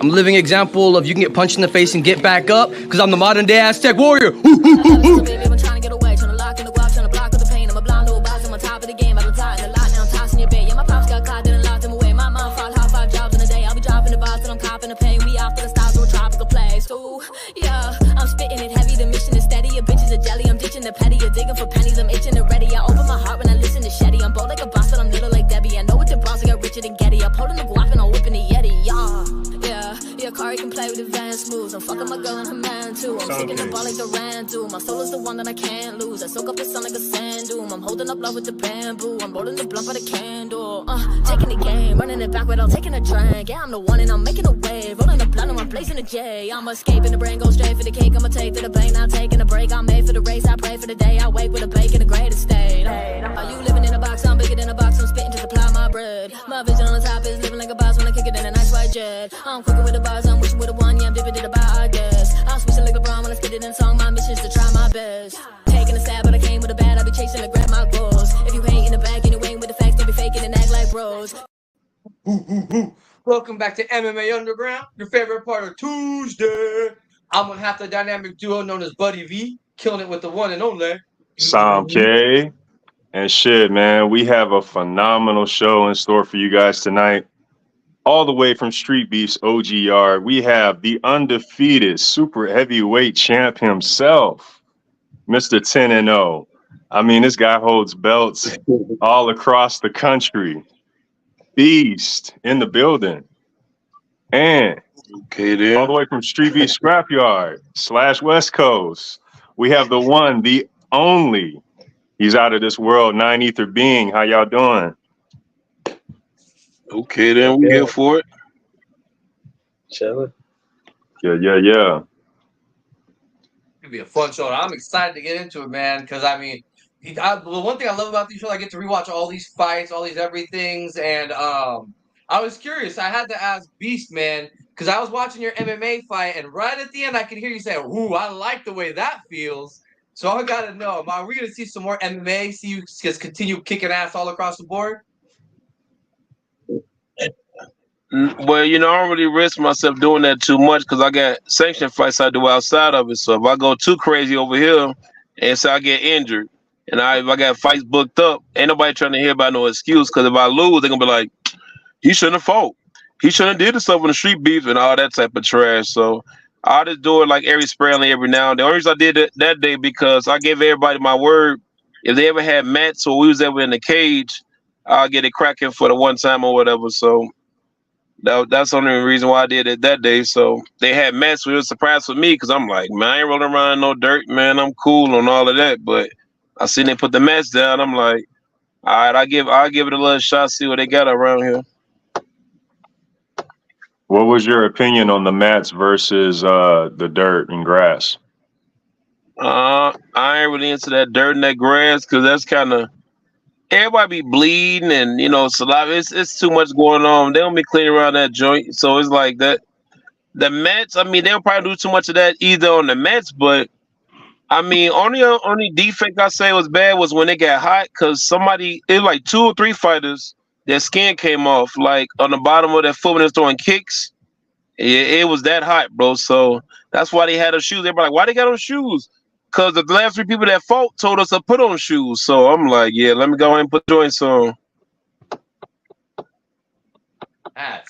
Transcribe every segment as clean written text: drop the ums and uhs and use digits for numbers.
I'm a living example of you can get punched in the face and get back up, because I'm the modern day Aztec warrior. The petty, you're digging for pennies, I'm itching and ready. I open my heart when I listen to Shetty. I'm bold like a boss, but I'm little like Debbie. I know what the bros, I got richer than Getty. I'm holding the guap and I'm whipping the Yeti. Yeah, Kari can play with advanced moves. I'm fucking my girl and her man too. I'm taking the ball like the Rand do. My soul is the one that I can't lose. I soak up the sun like a sand dune. I'm holding up love with the bamboo. I'm rolling the blunt by the candle. Taking the game, running it back without taking a drink. Yeah, I'm the one and I'm making a wave. Rolling the blunt and I'm blazing a J. I'm escaping the brain, go straight for the cake. I'ma take to the bank, not taking a break. I'm made for the race, I pray for the day. I wake with a bake in the greatest state. Are you living in a box? I'm bigger than a box. I'm spitting to supply my bread. My vision on the top is living like a boss when I kick it in a nice white jet. I'm quicker with the bars, I'm wishing with a one. Yeah, I'm dipping to the bar, I guess. I'm switching like LeBron when I spit it in a song. My mission is to try my best. Taking a stab, but I came with a bat. I be chasing to grab my goals. If you ain't in the bag and you ain't with the facts, don't be faking and act like bros. Welcome back to MMA Underground, your favorite part of Tuesday. I'm with half the dynamic duo known as Buddy V, killing it with the one and only Sam K. And shit, man, we have a phenomenal show in store for you guys tonight. All the way from StreetBeefs OG Yard, we have the undefeated super heavyweight champ himself, Mr. 10-0. I mean, this guy holds belts all across the country. Beast in the building. And all the way from StreetBeefs Scrapyard / West Coast, we have the one, the only, he's out of this world, 9 Ether Being. How y'all doing? Okay, then we here for it. Chilling. Yeah. It'll be a fun show. I'm excited to get into it, man, because I mean, the one thing I love about these shows, I get to rewatch all these fights, all these everythings, and I was curious. I had to ask Beast, man, because I was watching your MMA fight, and right at the end, I could hear you say, "Ooh, I like the way that feels." So I got to know, are we going to see some more MMA? See you just continue kicking ass all across the board? Well, I don't really risk myself doing that too much because I got sanctioned fights I do outside of it. So if I go too crazy over here and say I get injured, and if I got fights booked up, ain't nobody trying to hear about no excuse. Because if I lose, they're gonna be like, he shouldn't have fought. He shouldn't have did the stuff in the street beef and all that type of trash. So I just do it like every sparingly every now and then. The only reason I did it that day because I gave everybody my word. If they ever had mats or we was ever in the cage, I'll get it cracking for the one time or whatever. So that's the only reason why I did it that day. So they had mats. We were surprised for me because I'm like, man, I ain't rolling around in no dirt, man. I'm cool on all of that. But I seen they put the mats down. I'm like, all right, I'll give it a little shot, see what they got around here. What was your opinion on the mats versus the dirt and grass? I ain't really into that dirt and that grass because that's kind of everybody be bleeding and saliva. It's too much going on. They don't be cleaning around that joint, so it's like that. The mats, I mean, they don't probably do too much of that either on the mats, but I mean, only defect I say was bad was when it got hot because it was like 2 or 3 fighters, their skin came off like on the bottom of their foot when they're throwing kicks. It was that hot, bro. So that's why they had their shoes. Everybody like, why they got on shoes? Because the last 3 people that fought told us to put on shoes. So I'm like, yeah, let me go ahead and put joints on. I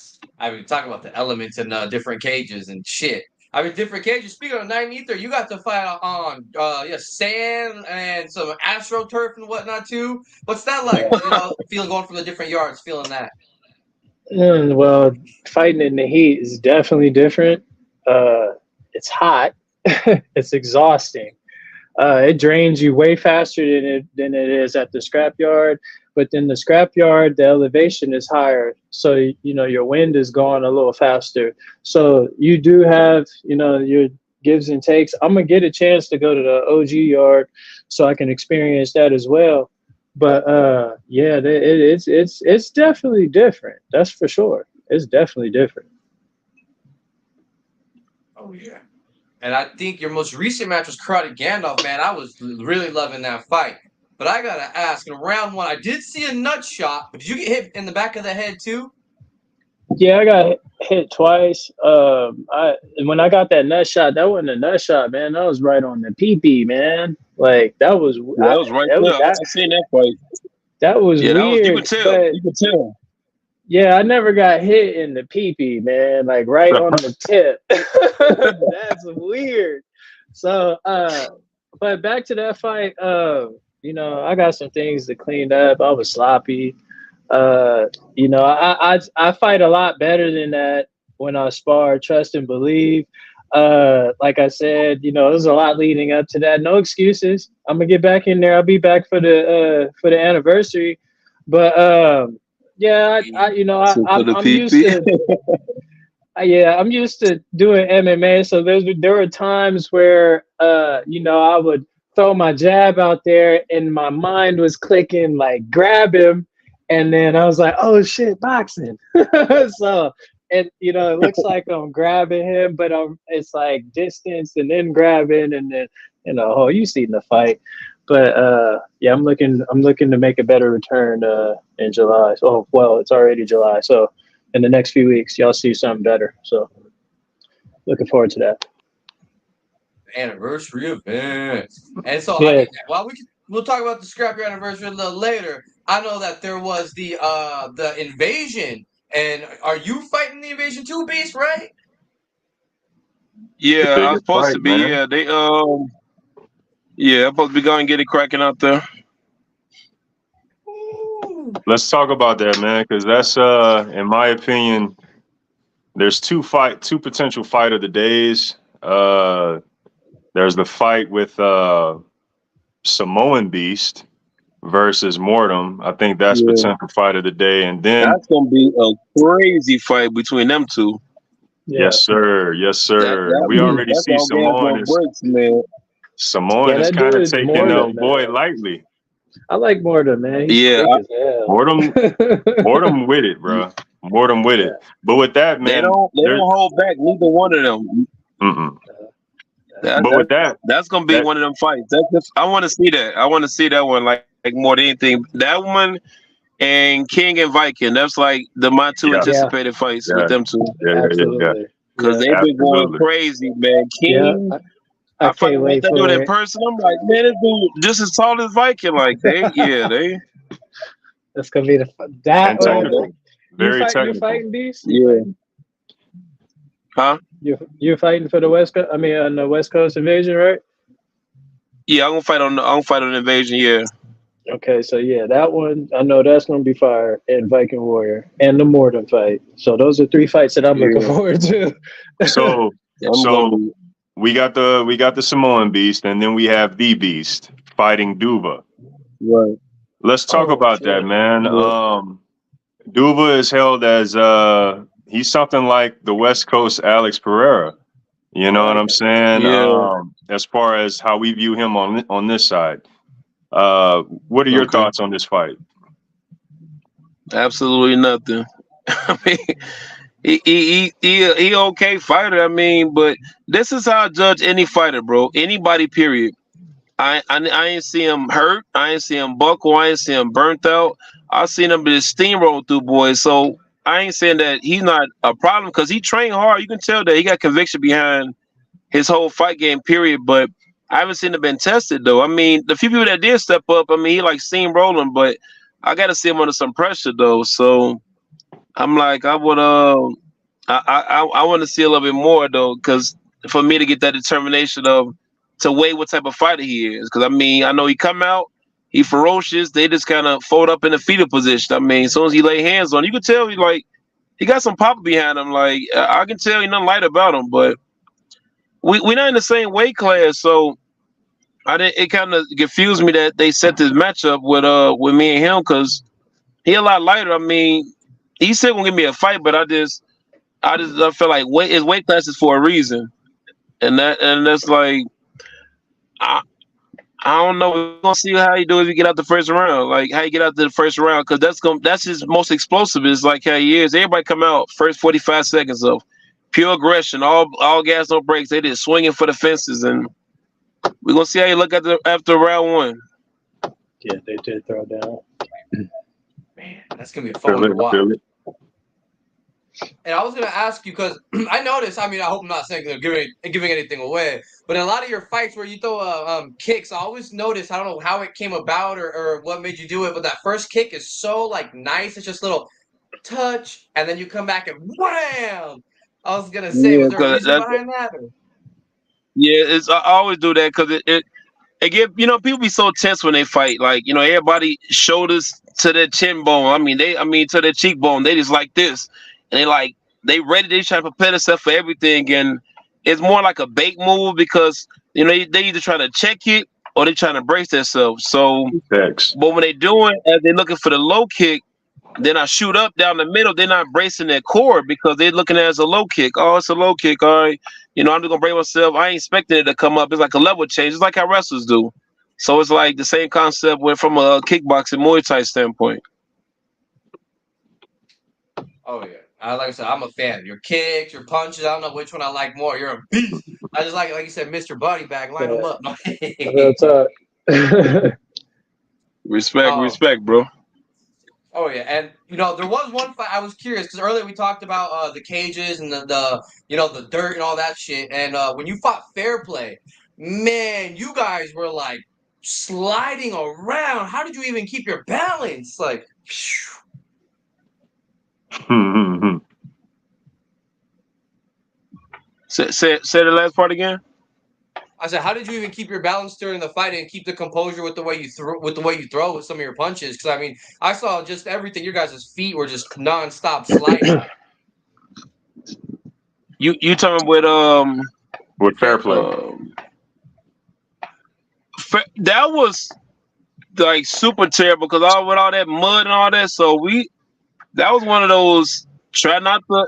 mean, talking about the elements in different cages and shit. I mean, different cages. Speaking of 9 Ether, you got to fight on sand and some AstroTurf and whatnot too. What's that like? Feeling going from the different yards, feeling that. Well, fighting in the heat is definitely different. It's hot. It's exhausting. It drains you way faster than it is at the scrapyard. But then the scrapyard, the elevation is higher, so your wind is going a little faster. So you do have your gives and takes. I'm gonna get a chance to go to the OG yard so I can experience that as well. But yeah, it's definitely different. That's for sure. It's definitely different. Oh yeah. And I think your most recent match was Karate Gandalf, man. I was really loving that fight. But I gotta ask, in round 1, I did see a nut shot, but did you get hit in the back of the head too? Yeah, I got hit twice. When I got that nut shot, that wasn't a nut shot, man. That was right on the pee, man. Like that was Yeah, that was right there. I seen that fight. that was Yeah, that was. You weird. could tell. But You could tell. yeah, I never got hit in the pee, man. Like right on the tip. That's weird. So, but back to that fight. You know, I got some things to clean up. I was sloppy. You know, I fight a lot better than that when I spar, trust and believe. Like I said, you know, there's a lot leading up to that. No excuses. I'm gonna get back in there. I'll be back for the anniversary. But yeah, you know, I'm used to. Yeah, I'm used to doing MMA. So there were times where you know, I would throw my jab out there and my mind was clicking like grab him, and then I was like, oh shit, boxing. So, and you know, it looks like I'm grabbing him, but it's like distance and then grabbing, and then, you know, oh, you seen the fight. But yeah, I'm looking to make a better return in July. So, well, it's already July, so in the next few weeks y'all see something better. So looking forward to that. Anniversary event. And so Yeah. we'll talk about the Scrapyard anniversary a little later. I know that there was the invasion, and are you fighting the invasion too, Beast, right? Yeah, I was supposed fight, to be. man. Yeah, I'm supposed to be going and get it cracking out there. Let's talk about that, man, because that's in my opinion, there's two potential fight of the days. There's the fight with Samoan Beast versus Mortem. I think that's potential fight of the day, and then that's gonna be a crazy fight between them two. Yeah. Yes, sir. Yes, sir. We already see Samoan is kind of taking boy lightly. I like Mortem, man. He's quick as hell. Mortem with it, bro. Mortem with it. But with that, man, they don't hold back. Neither one of them. With that, that's gonna be one of them fights. I want to see that. I want to see that one like more than anything. That one and King and Viking. That's like my two anticipated fights with them two. Absolutely. Because they've been going crazy, man. King. I can't wait to do it in person. I'm like, man, this dude just as tall as Viking. Like they. That's gonna be that technical. Very technical. You're fighting Beast? Yeah. Huh? You're fighting for the West Coast. I mean, on the West Coast invasion, right? Yeah, I'm gonna fight on the invasion. Yeah. Okay, so yeah, that one I know that's gonna be fire, and Viking Warrior and the Mortem fight. So those are three fights that I'm looking forward to. So we got the Samoan Beast, and then we have the Beast fighting Duva. Right. Let's talk about that, man. Duva is held as he's something like the West Coast Alex Pereira. You know what I'm saying? Yeah. As far as how we view him on this side. What are your thoughts on this fight? Absolutely nothing. I mean, he okay fighter. I mean, but this is how I judge any fighter, bro. Anybody, period. I ain't see him hurt. I ain't see him buckle. I ain't see him burnt out. I seen him just steamroll through, boys. So I ain't saying that he's not a problem because he trained hard. You can tell that he got conviction behind his whole fight game, period. But I haven't seen him been tested though. I mean, the few people that did step up, I mean, he like steamrolling, but I got to see him under some pressure though. So I'm like, I would, I want to see a little bit more though, because for me to get that determination to weigh what type of fighter he is. Because I mean, I know he come out, he ferocious. They just kind of fold up in the fetal position. I mean, as soon as he lay hands on, you can tell he got some pop behind him. Like I can tell he nothing light about him, but we're not in the same weight class, so it kind of confused me that they set this matchup with me and him because he a lot lighter. I mean, he said gonna give me a fight, but I feel like his weight class is for a reason, and that's like I don't know. We're gonna see how he do if he get out the first round. Like how he get out the first round, because that's his most explosive. Is like how he is. Everybody come out first 45 seconds of pure aggression, all gas, no brakes. They just swinging for the fences, and we're gonna see how you look after round one. Yeah, they did throw down. Man, that's gonna be a fun one to watch. And I was gonna ask you because I noticed. I mean, I hope I'm not saying giving anything away, but in a lot of your fights where you throw kicks, I always notice. I don't know how it came about or what made you do it, but that first kick is so like nice. It's just little touch, and then you come back and wham! I was gonna say, Yeah, was there a because reason behind that? Or? yeah, I always do that because it get people be so tense when they fight. Like everybody shoulders to their chin bone. I mean to their cheekbone. They just like this, and they ready. They trying to prepare themselves for everything, and it's more like a bait move because they either trying to check it or they trying to brace themselves. So, Thanks. but when they doing as they looking for the low kick, then I shoot up down the middle. They're not bracing their core because they're looking at it as a low kick. Oh, it's a low kick. All right. I'm just going to brace myself. I ain't expecting it to come up. It's like a level change. It's like how wrestlers do. So it's like the same concept from a kickboxing Muay Thai standpoint. Oh yeah. Like I said, I'm a fan. Your kicks, your punches. I don't know which one I like more. You're a beast. I just like you said, Mr. Buddy Bag. Line them up. That's Respect, bro. Oh yeah, and there was one fight I was curious because earlier we talked about the cages and the dirt and all that shit. And when you fought Fair Play, man, you guys were like sliding around. How did you even keep your balance? Like, Say the last part again. I said, how did you even keep your balance during the fight and keep the composure with the way you throw with some of your punches? Because I mean, I saw just everything. Your guys' feet were just nonstop sliding. You talking with Fair Play? That was like super terrible because with all that mud and all that. So that was one of those try not to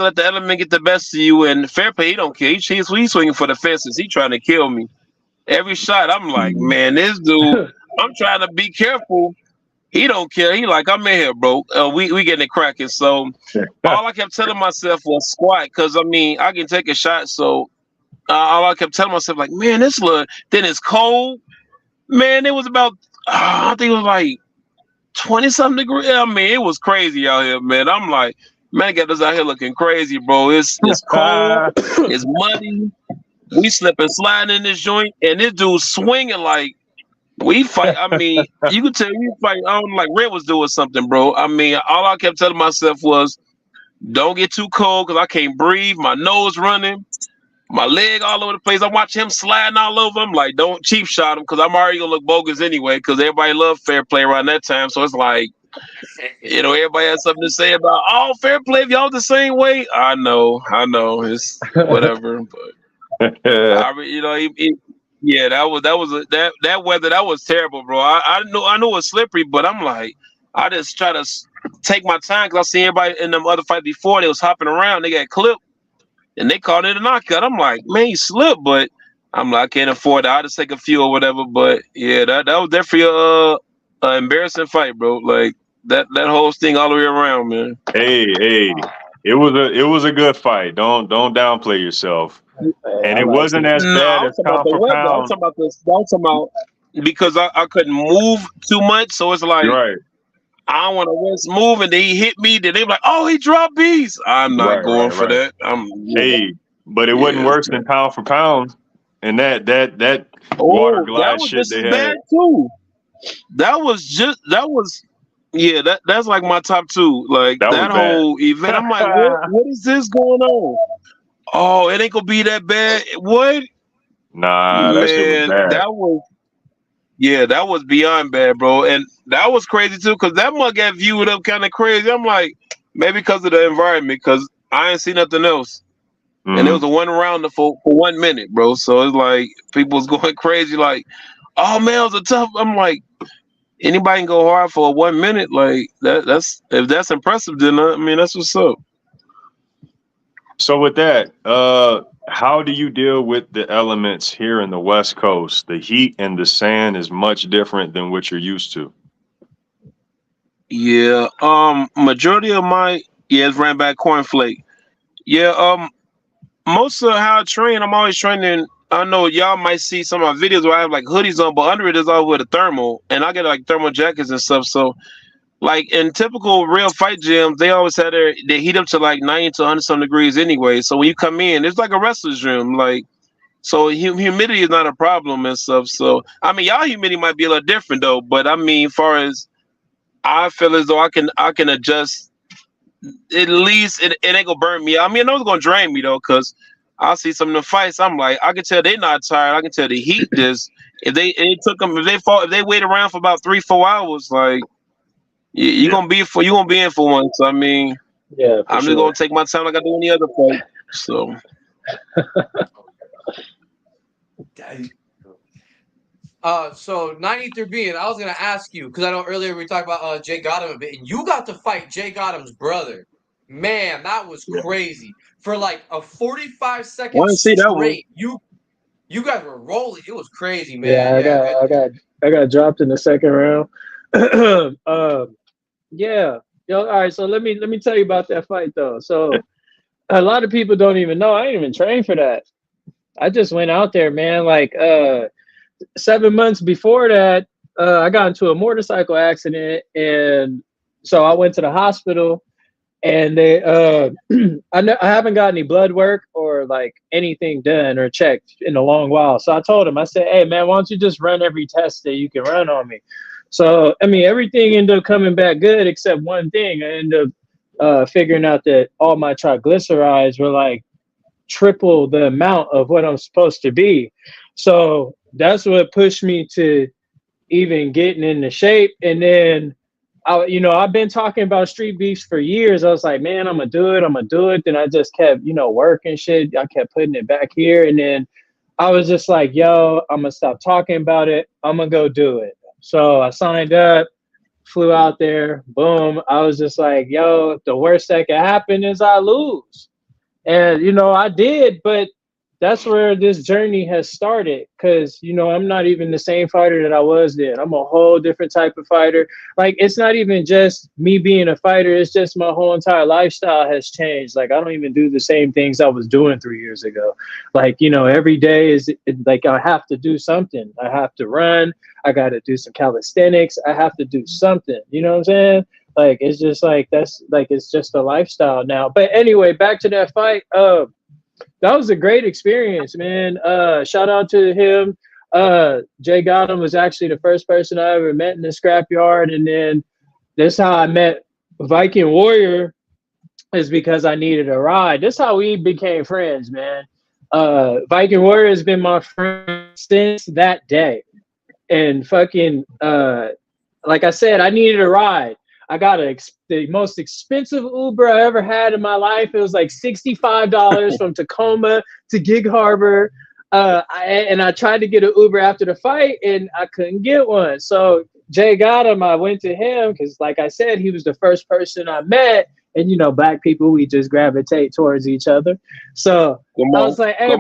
let the element get the best of you. And Fair Play, he don't care. He's swinging for the fences. He trying to kill me. Every shot, I'm like, man, this dude. I'm trying to be careful. He don't care. He like, I'm in here, bro. We getting it cracking. So all I kept telling myself was squat because I can take a shot. So all I kept telling myself like, man, this look. Then it's cold. Man, it was about I think it was like 20-something degrees. I mean, it was crazy out here, man. I'm like, man, got us out here looking crazy, bro. It's cold. It's muddy. We slipping, sliding in this joint, and this dude swinging like we fight. I mean, you could tell we fight. Like Red was doing something, bro. I mean, all I kept telling myself was, don't get too cold because I can't breathe. My nose running. My leg all over the place. I watch him sliding all over. I'm like, don't cheap shot him because I'm already gonna look bogus anyway. Because everybody loved Fair Play around that time, so it's like, everybody has something to say about Fair Play. If y'all the same way, I know, it's whatever. But that weather that was terrible, bro. I knew it was slippery, but I'm like, I just try to take my time because I see everybody in them other fight before they was hopping around. They got clipped. And they called it a knockout. I'm like, man, he slipped, but I'm like, I can't afford it. I'll just take a few or whatever. But yeah, that was definitely an embarrassing fight, bro. Like that whole thing all the way around, man. Hey, it was a good fight. Don't downplay yourself. And it wasn't as bad as pound for pound. I'm talking about because I couldn't move too much, so it's like right. I don't want to risk moving. Then he hit me. Then they were like, "Oh, he dropped beats." I'm not going for that. But it wasn't worse than pound for pound. And that water glide shit they had. Bad too. That's like my top two. Like that whole event. I'm like, what is this going on? Oh, it ain't gonna be that bad. What? Nah, that shit was bad. That was beyond bad, bro. And that was crazy too, because that mug got viewed up kind of crazy. I'm like, maybe because of the environment, because I ain't seen nothing else. Mm-hmm. And it was a one rounder for 1 minute, bro. So it's like people was going crazy, like, oh man, it was a tough. I'm like, anybody can go hard for 1 minute, like that's if that's impressive, then that's what's up. So with that, how do you deal with the elements here in the West Coast? The heat and the sand is much different than what you're used to. Yeah, majority of my is ran back cornflake. Yeah, most of how I train, I'm always training. I know y'all might see some of my videos where I have like hoodies on, but under it is all with a thermal, and I get like thermal jackets and stuff. So like in typical real fight gyms, they always had they heat up to like 90 to 100 some degrees anyway. So when you come in, it's like a wrestler's gym. Like, so humidity is not a problem and stuff. So I mean, y'all humidity might be a little different though. But I mean, far as I feel as though I can adjust. At least it ain't gonna burn me. I mean, I know it's gonna drain me though, cause I see some of the fights. I'm like, I can tell they not tired. I can tell the heat just if they wait around for about 3-4 hours, like you're gonna be in for one. So I mean, Yeah, I'm just gonna take my time like I do any other fight. So So 93 being, I was gonna ask you because I know earlier we talked about Jay Gotham a bit, and you got to fight Jay Gotham's brother. Man, that was crazy. For like a 45 I seconds didn't see that one. straight, you guys were rolling. It was crazy, man. Yeah, I got dropped in the second round. Yeah. Yo, all right, so let me tell you about that fight though. So a lot of people don't even know I didn't even train for that. I just went out there, man. Like 7 months before that, I got into a motorcycle accident, and so I went to the hospital, and they I haven't got any blood work or like anything done or checked in a long while. So I told him, I said, hey man, why don't you just run every test that you can run on me? So I mean, everything ended up coming back good except one thing. I ended up figuring out that all my triglycerides were like triple the amount of what I'm supposed to be. So that's what pushed me to even getting into shape. And then I've been talking about StreetBeefs for years. I was like, man, I'm gonna do it. Then I just kept, working shit. I kept putting it back here. And then I was just like, yo, I'm gonna stop talking about it. I'm gonna go do it. So I signed up, flew out there, boom. I was just like, yo, the worst that could happen is I lose. And, I did, but that's where this journey has started. Cause I'm not even the same fighter that I was then. I'm a whole different type of fighter. Like, it's not even just me being a fighter. It's just my whole entire lifestyle has changed. Like, I don't even do the same things I was doing 3 years ago. Like, every day is like, I have to do something. I have to run. I got to do some calisthenics. I have to do something. You know what I'm saying? Like, it's just like, it's just a lifestyle now. But anyway, back to that fight. That was a great experience, man. Shout out to him. Jay Gotham was actually the first person I ever met in the Scrapyard. And then this how I met Viking Warrior, is because I needed a ride. This how we became friends, man. Viking Warrior has been my friend since that day. And fucking, like I said, I needed a ride. I got the most expensive Uber I ever had in my life. It was like $65 from Tacoma to Gig Harbor. And I tried to get an Uber after the fight, and I couldn't get one. So Jay got him. I went to him because, like I said, he was the first person I met. And, Black people, we just gravitate towards each other. So I was like, hey,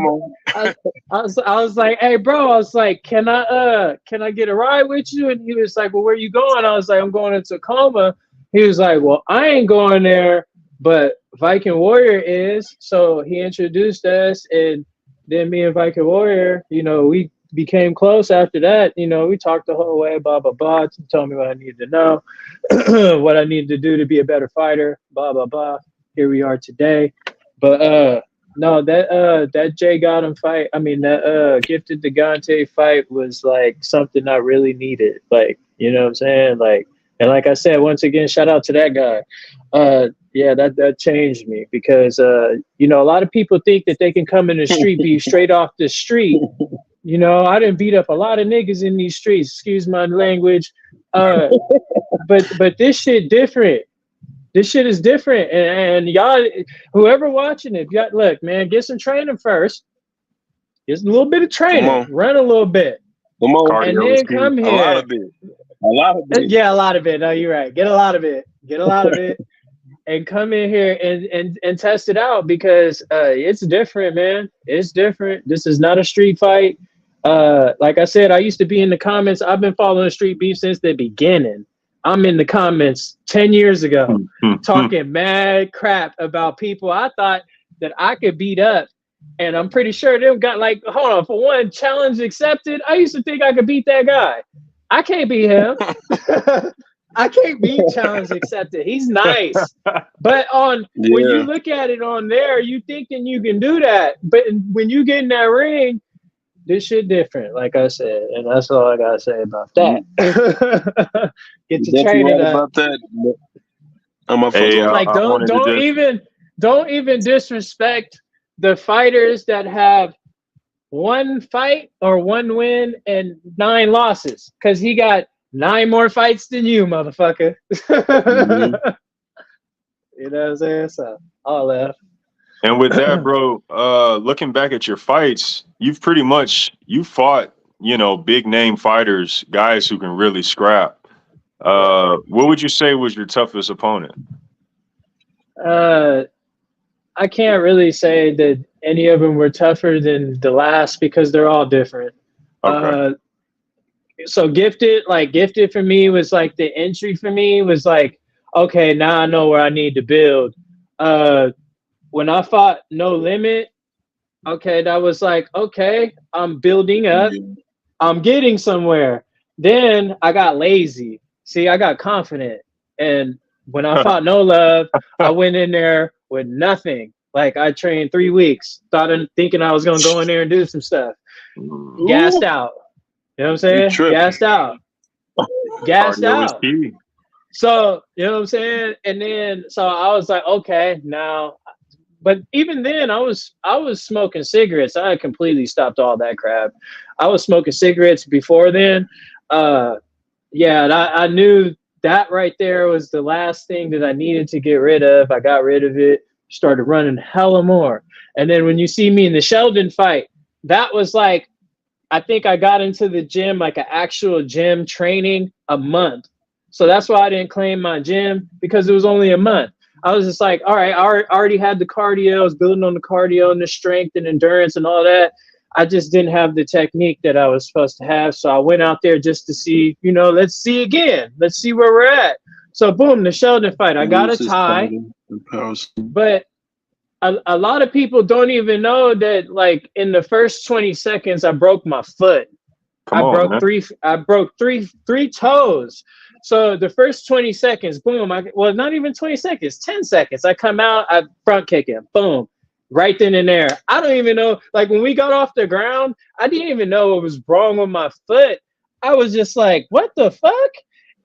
I was like, hey, bro, I was like, can I get a ride with you? And he was like, well, where you going? I was like, I'm going to Tacoma. He was like, well, I ain't going there, but Viking Warrior is. So he introduced us, and then me and Viking Warrior, we became close after that. We talked the whole way, blah, blah, blah. He told me what I needed to know, what I needed to do to be a better fighter, blah, blah, blah. Here we are today. But no, that Jay Gotham fight, that Gifted Gigante fight was like something I really needed. Like, you know what I'm saying? Like, and like I said, once again, shout out to that guy. Yeah, that changed me because, a lot of people think that they can come in the street, be straight off the street. I didn't beat up a lot of niggas in these streets, excuse my language. But this shit different. This shit is different. And y'all, whoever watching it, look, man, get some training first. Get a little bit of training. Run a little bit. Come on. And then come here. A lot of it. Yeah, a lot of it. No, you're right. Get a lot of it. And come in here and test it out because it's different, man. It's different. This is not a street fight. Like I said, I used to be in the comments. I've been following StreetBeefs since the beginning. I'm in the comments 10 years ago talking mad crap about people I thought that I could beat up. And I'm pretty sure them got like, hold on, for one, challenge accepted. I used to think I could beat that guy. I can't beat him. I can't beat challenge accepted. He's nice. But when you look at it on there, you thinking you can do that. But when you get in that ring, this shit different, like I said. And that's all I gotta say about that. Get to training right about that. Like don't even disrespect the fighters that have 1 fight or 1 win and 9 losses, because he got 9 more fights than you, motherfucker. You know what I'm saying? So all left. And with that, bro, looking back at your fights, you fought, big name fighters, guys who can really scrap. What would you say was your toughest opponent? I can't really say that any of them were tougher than the last, because they're all different. Okay. So gifted for me was like the entry for me was like, okay, now I know where I need to build. When I fought No Limit, okay, that was like, okay, I'm building up. I'm getting somewhere. Then I got lazy. See, I got confident. And when I fought No Love, I went in there with nothing. Like, I trained 3 weeks, thinking I was going to go in there and do some stuff. Gassed out. You know what I'm saying? Gassed out. So, you know what I'm saying? And then, so I was like, okay, now, but even then I was smoking cigarettes. I had completely stopped all that crap. I was smoking cigarettes before then. I knew that right there was the last thing that I needed to get rid of. I got rid of it, started running hella more. And then when you see me in the Sheldon fight, that was like, I think I got into the gym, like an actual gym training, a month. So that's why I didn't claim my gym, because it was only a month. I was just like, all right, I already had the cardio. I was building on the cardio and the strength and endurance and all that. I just didn't have the technique that I was supposed to have. So I went out there just to see, let's see again. Let's see where we're at. So boom, the Sheldon fight. I got a tie. But a lot of people don't even know that, like, in the first 20 seconds, I broke my foot. I broke three toes. So the first 20 seconds, boom, not even 20 seconds, 10 seconds. I come out, I front kick him, boom, right then and there. I don't even know, like, when we got off the ground, I didn't even know what was wrong with my foot. I was just like, what the fuck?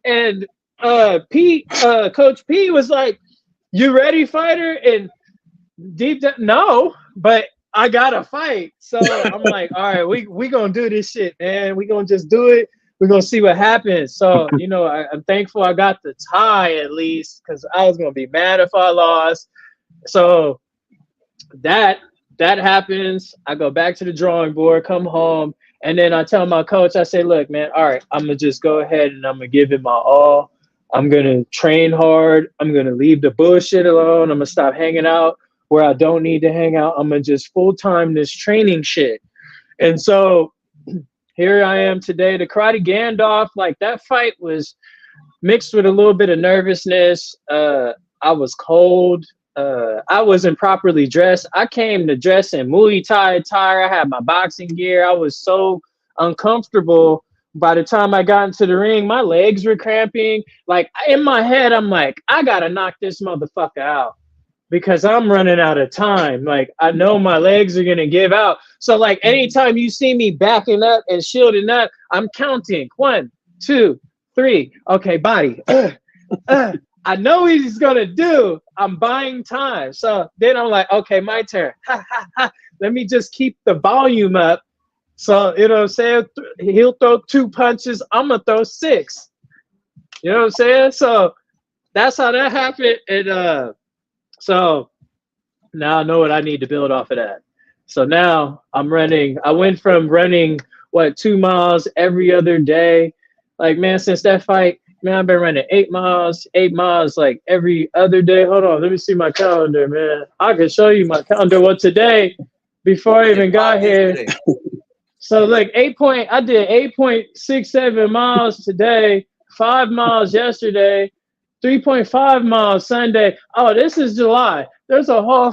And Coach P was like, you ready, fighter? And deep down, no, but I gotta fight. So I'm like, all right, we gonna do this shit, man. We gonna just do it. We're gonna see what happens. So, I'm thankful I got the tie at least, because I was gonna be mad if I lost. So that happens. I go back to the drawing board, come home, and then I tell my coach, I say, look, man, all right, I'm gonna just go ahead and I'm gonna give it my all. I'm gonna train hard. I'm gonna leave the bullshit alone. I'm gonna stop hanging out where I don't need to hang out. I'm gonna just full-time this training shit. And so here I am today. The Karate Gandalf, like, that fight was mixed with a little bit of nervousness. I was cold. I wasn't properly dressed. I came to dress in Muay Thai attire. I had my boxing gear. I was so uncomfortable. By the time I got into the ring, my legs were cramping. Like, in my head, I'm like, I gotta knock this motherfucker out, because I'm running out of time. Like, I know my legs are going to give out. So, like, anytime you see me backing up and shielding up, I'm counting 1, 2, 3. Okay, body. I know what he's going to do. I'm buying time. So then I'm like, okay, my turn. Let me just keep the volume up. So, you know what I'm saying? He'll throw 2 punches. I'm going to throw 6. You know what I'm saying? So that's how that happened. And, so now I know what I need to build off of that. So now I'm running. I went from running, 2 miles every other day. Like, man, since that fight, man, I've been running 8 miles, like every other day. Hold on, let me see my calendar, man. I can show you my calendar. Well, today, before I even got here, so like I did 8.67 miles today, 5 miles yesterday, 3.5 miles Sunday. Oh, this is July. There's a whole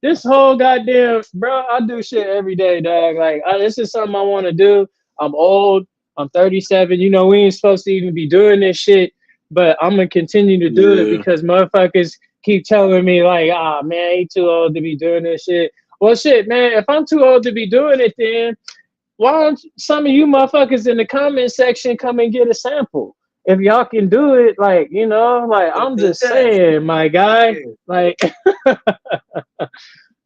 this whole goddamn, bro, I do shit every day, dog. Like, this is something I want to do. I'm old. I'm 37. We ain't supposed to even be doing this shit. but I'm gonna continue to do it Yeah. because motherfuckers keep telling me like, ah, man, he too old to be doing this shit. Well, shit, man, if I'm too old to be doing it, then why don't some of you motherfuckers in the comment section come and get a sample? If y'all can do it, like, you know, like I'm just saying, my guy, like,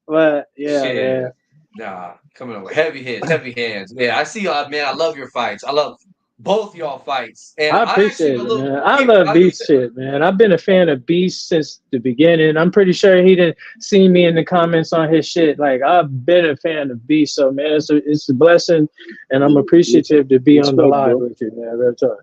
but yeah, Shit. man. Nah, coming over heavy hits, heavy hands. Yeah, I see y'all, man. I love your fights. I love both y'all fights, and I I actually appreciate am a it, little. man. I Yeah, love I was gonna Beast say, shit, man. I've been a fan of Beast since the beginning. I'm pretty sure he didn't see me in the comments on his shit. Like I've been a fan of Beast, so man, it's a blessing, and I'm appreciative to be on the Respect, live bro. with you, man. Real talk,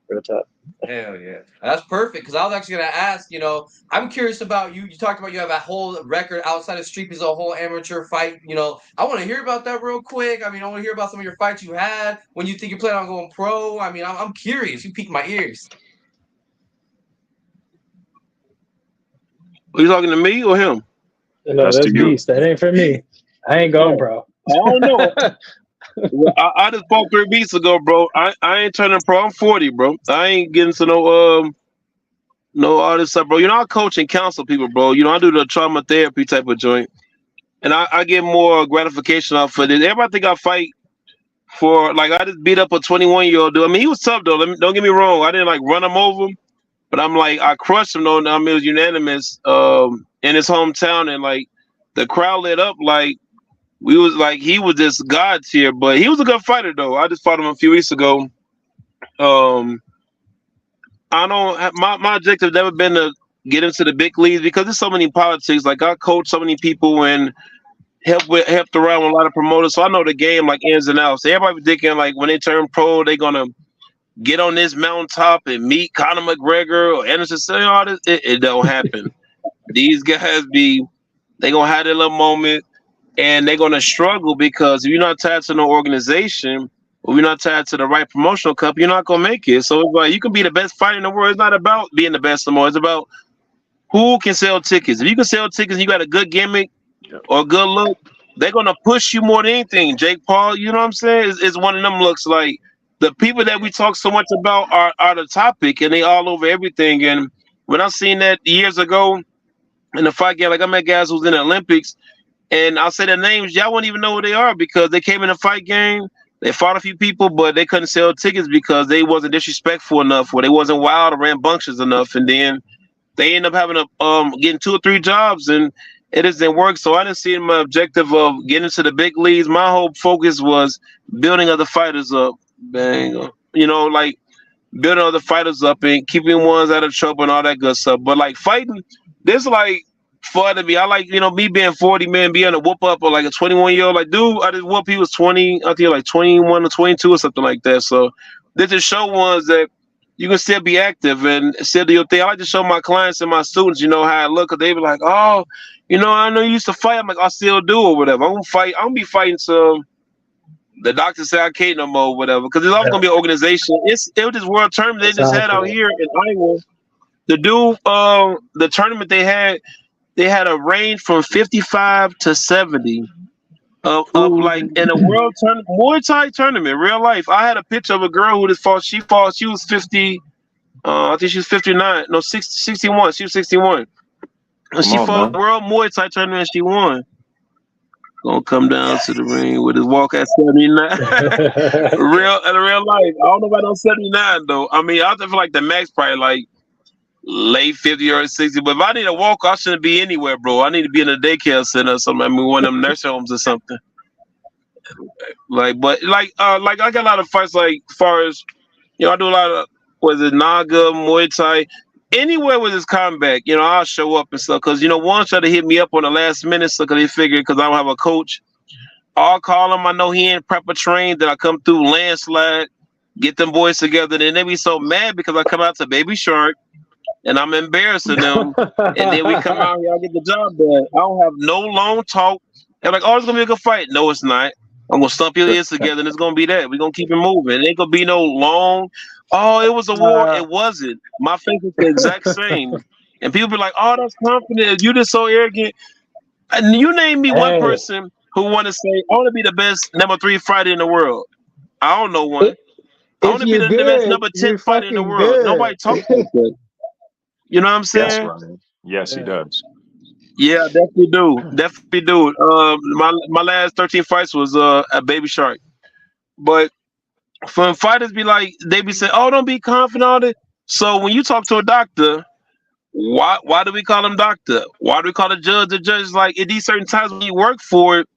real talk. hell yeah, that's perfect. Because I was actually gonna ask. You know, I'm curious about you. You talked about you have a whole record outside of Street Beefs, a whole amateur fight. You know, I want to hear about that real quick. I mean, I want to hear about some of your fights you had. When you think you're planning on going pro? I mean, I'm curious. You piqued my ears. Are you talking to me or him? No, That's to that's you. Beast. That ain't for me. I ain't going, Oh, bro. I don't know. Well, I just fought 3 weeks ago, bro. I ain't turning pro. I'm 40, bro. I ain't getting to no all this stuff, bro. You know, I coach and counsel people, bro. You know, I do the trauma therapy type of joint, and I get more gratification off of it. Everybody think I fight for like I just beat up a 21-year-old dude. I mean, he was tough though. Don't get me wrong. I didn't like run him over, but I'm like I crushed him though. I mean, it was unanimous in his hometown, and like the crowd lit up like. We was like he was just God tier, but he was a good fighter though. I just fought him a few weeks ago. I don't have, my objective never been to get into the big leagues because there's so many politics. Like I coach so many people and helped around with a lot of promoters, so I know the game like ins and outs. Everybody be thinking like when they turn pro, they gonna get on this mountaintop and meet Conor McGregor or Anderson Silva. It don't happen. These guys they gonna have their little moment. And they're gonna struggle because if you're not tied to no organization, or you're not tied to the right promotional company, you're not gonna make it. So it's like you can be the best fighter in the world. It's not about being the best anymore. It's about who can sell tickets. If you can sell tickets, and you got a good gimmick or a good look. They're gonna push you more than anything. Jake Paul, you know what I'm saying? It's one of them looks like the people that we talk so much about are the topic, and they all over everything. And when I seen that years ago in the fight game, like I met guys who's in the Olympics. And I'll say their names. Y'all won't even know who they are because they came in a fight game. They fought a few people, but they couldn't sell tickets because they wasn't disrespectful enough, or they wasn't wild or rambunctious enough. And then they end up having getting 2 or 3 jobs, and it doesn't work. So I didn't see my objective of getting to the big leagues. My whole focus was building other fighters up. Bang, you know, like building other fighters up and keeping ones out of trouble and all that good stuff. But like fighting, this like. Fun to me. I like, you know, me being 40, man, being a whoop up or like a 21-year-old. Like, dude, I just whoop. He was 20, I think like 21 or 22 or something like that. So this just show ones that you can still be active and still do your thing. I like to show my clients and my students, you know, how I look. Cause they be like, oh, you know, I know you used to fight. I'm like, I still do or whatever. I'm gonna fight. I'm gonna be fighting some. The doctor say I can't no more, or whatever. Because there's always gonna be an organization. It was this world tournament they just had out here in Iowa. The dude, the tournament they had a range from 55 to 70 of like in a world tournament, Muay Thai tournament, real life. I had a picture of a girl who just fought. She was 50. I think she was 59. No, 61. She was 61. And she fought World Muay Thai tournament. She won. Gonna come down to the ring with his walk at 79. real life. I don't know about no 79 though. I mean, I feel like the max probably like late 50 or 60, but if I need a walk, I shouldn't be anywhere, bro. I need to be in a daycare center or something. I mean, one of them nursing homes or something. Like, but like I got a lot of fights. Like, as far as you know, I do a lot of Naga, Muay Thai, anywhere with his combat. You know, I'll show up and stuff because you know, one try to hit me up on the last minute, so because they figured because I don't have a coach, I'll call him. I know he ain't prepper trained. That I come through landslide, get them boys together, and they be so mad because I come out to Baby Shark. And I'm embarrassing them. And then we come out here, I get the job done. I don't have no long talk. They're like, oh, it's going to be a good fight. No, it's not. I'm going to stump your ears together and it's going to be that. We're going to keep it moving. It ain't going to be no long, oh, it was a war. It wasn't. My face is the exact same. And people be like, oh, that's confident. You just so arrogant. And you name me one person who want to say, I want to be the best number 3 fighter in the world. I don't know one. I If want to be you're the good, number 10 you're fighter in the fucking world. Nobody good. talks like that. You know what I'm Yes, saying? Ryan. Yes, he Yeah. does. Yeah, definitely do. Definitely do. My last 13 fights was a Baby Shark. But when fighters be like, they be saying, "Oh, don't be confident on it." So when you talk to a doctor, why do we call him doctor? Why do we call the judge the judge? Like at these certain times when you work for it,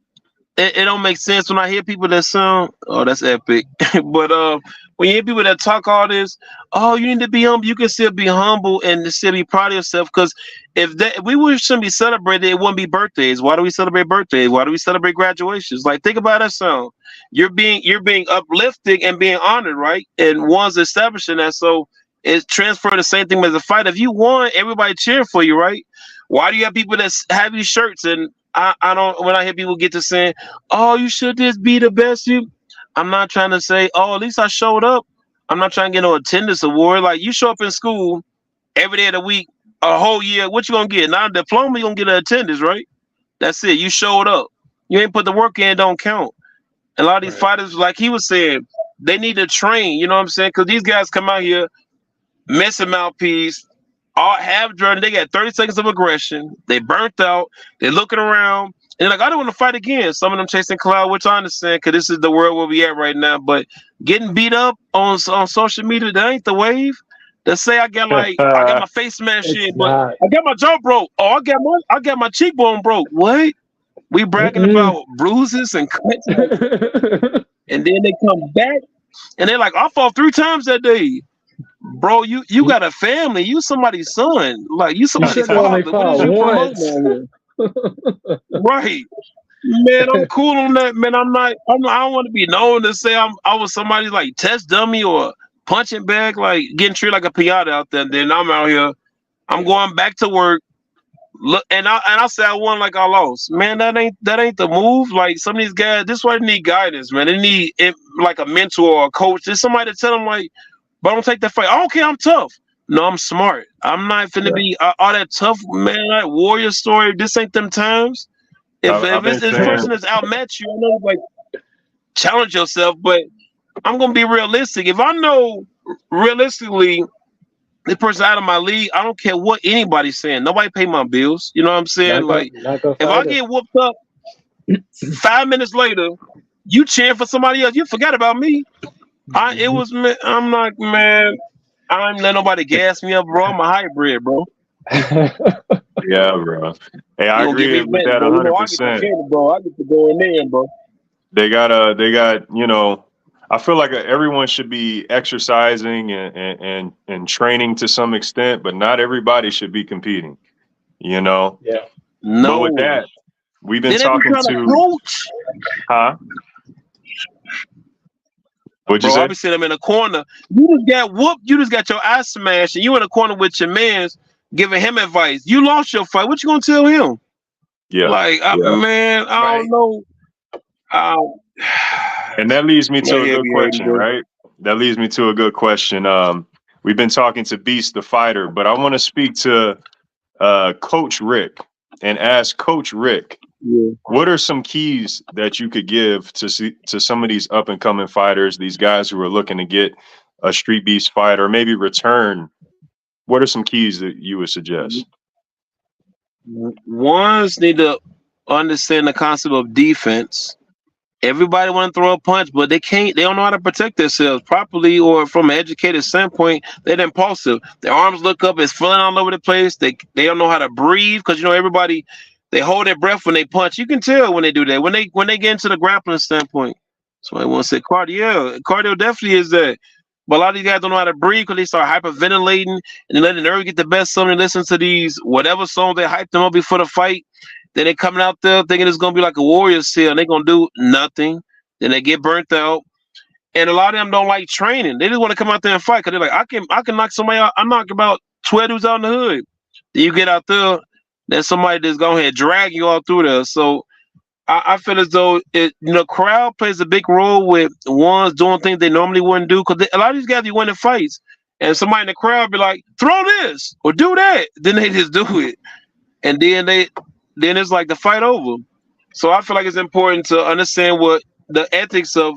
it don't make sense when I hear people that sound, oh, that's epic. But when you hear people that talk all this, oh, you need to be humble. You can still be humble and still be proud of yourself. Because if we shouldn't be celebrated, it wouldn't be birthdays. Why do we celebrate birthdays? Why do we celebrate graduations? Like think about that sound. You're being uplifting and being honored, right? And one's establishing that. So it's transferred the same thing as a fight. If you won, everybody cheering for you, right? Why do you have people that have these shirts and I don't when I hear people get to saying, "Oh, you should just be the best." I'm not trying to say, "Oh, at least I showed up." I'm not trying to get no attendance award. Like you show up in school every day of the week, a whole year. What you gonna get? Not a diploma. You gonna get an attendance, right? That's it. You showed up. You ain't put the work in. Don't count. And a lot of these Right. fighters, like he was saying, they need to train. You know what I'm saying? Because these guys come out here missing mouthpiece, all half drunk. They got 30 seconds of aggression. They burnt out. They're looking around. And like, I don't want to fight again. Some of them chasing cloud, which I understand because this is the world where we at right now. But getting beat up on social media, that ain't the wave. They say I got my face smashed It's in, but not. I got my jaw broke. Oh, I got my cheekbone broke. What? We bragging Mm-mm. about bruises and cuts, and then they come back and they're like, I fought 3 times that day. Bro, you got a family. You somebody's son. Like you You somebody's should have only father. What is fought you promoting once. out here? Right. Man, I'm cool on that, man. I don't want to be known to say I was somebody's like test dummy or punching bag, like getting treated like a piata out there. Then I'm out here. I'm going back to work. Look, and I say I won like I lost. Man, that ain't the move. Like some of these guys, this is why they need guidance, man. They need like a mentor or a coach. There's somebody to tell them like, but don't take that fight. I don't care. I'm tough. No, I'm smart. I'm not finna be all that tough, man. That warrior story. This ain't them times. If I've been it's this saying, person that's outmatched you, I know like challenge yourself. But I'm gonna be realistic. If I know realistically this person out of my league, I don't care what anybody's saying. Nobody pay my bills. You know what I'm saying? Like Not go if I fight get whooped up 5 minutes later, you cheering for somebody else. You forgot about me. It was me. I'm like, man, I ain't let nobody gas me up, bro. I'm a hybrid, bro. yeah, bro. Hey, I You gonna give agree me with bent, that bro. You know I get 100%. defended, bro. I get to go in there, bro. They got, I feel like everyone should be exercising and training to some extent, but not everybody should be competing, you know? Yeah. But No. with that, we've been Then they be talking trying to to, coach. huh? What'd you Bro, I say? be sitting them in a corner. You just got whooped. You just got your ass smashed, and you in a corner with your mans giving him advice. You lost your fight. What you gonna tell him? Yeah. Like, Yeah. man, I Right. don't know. And that leads me to a Yeah, good yeah, question, yeah. right? That leads me to a good question. We've been talking to Beast the Fighter, but I want to speak to Coach Rick and ask Coach Rick, Yeah. what are some keys that you could give to some of these up and coming fighters, these guys who are looking to get a Street Beefs fight or maybe return? What are some keys that you would suggest? Ones need to understand the concept of defense. Everybody want to throw a punch, but they can't. They don't know how to protect themselves properly, or from an educated standpoint, they're impulsive. Their arms look up, it's feeling all over the place. They don't know how to breathe because everybody they hold their breath when they punch. You can tell when they do that. When they get into the grappling standpoint. So I want to say cardio. Yeah, cardio definitely is that. But a lot of these guys don't know how to breathe because they start hyperventilating and they let the nerve get the best of them. They listen to these whatever songs they hype them up before the fight. Then they coming out there thinking it's gonna be like a Warriors sale, and they gonna do nothing. Then they get burnt out, and a lot of them don't like training. They just want to come out there and fight because they're like, I can knock somebody out. I knock about 12 dudes out in the hood. Then you get out there, there's somebody that's going ahead drag you all through there. So I feel as though crowd plays a big role with ones doing things they normally wouldn't do because a lot of these guys be winning fights, and somebody in the crowd be like, throw this or do that. Then they just do it, and then it's like the fight over. So I feel like it's important to understand what the ethics of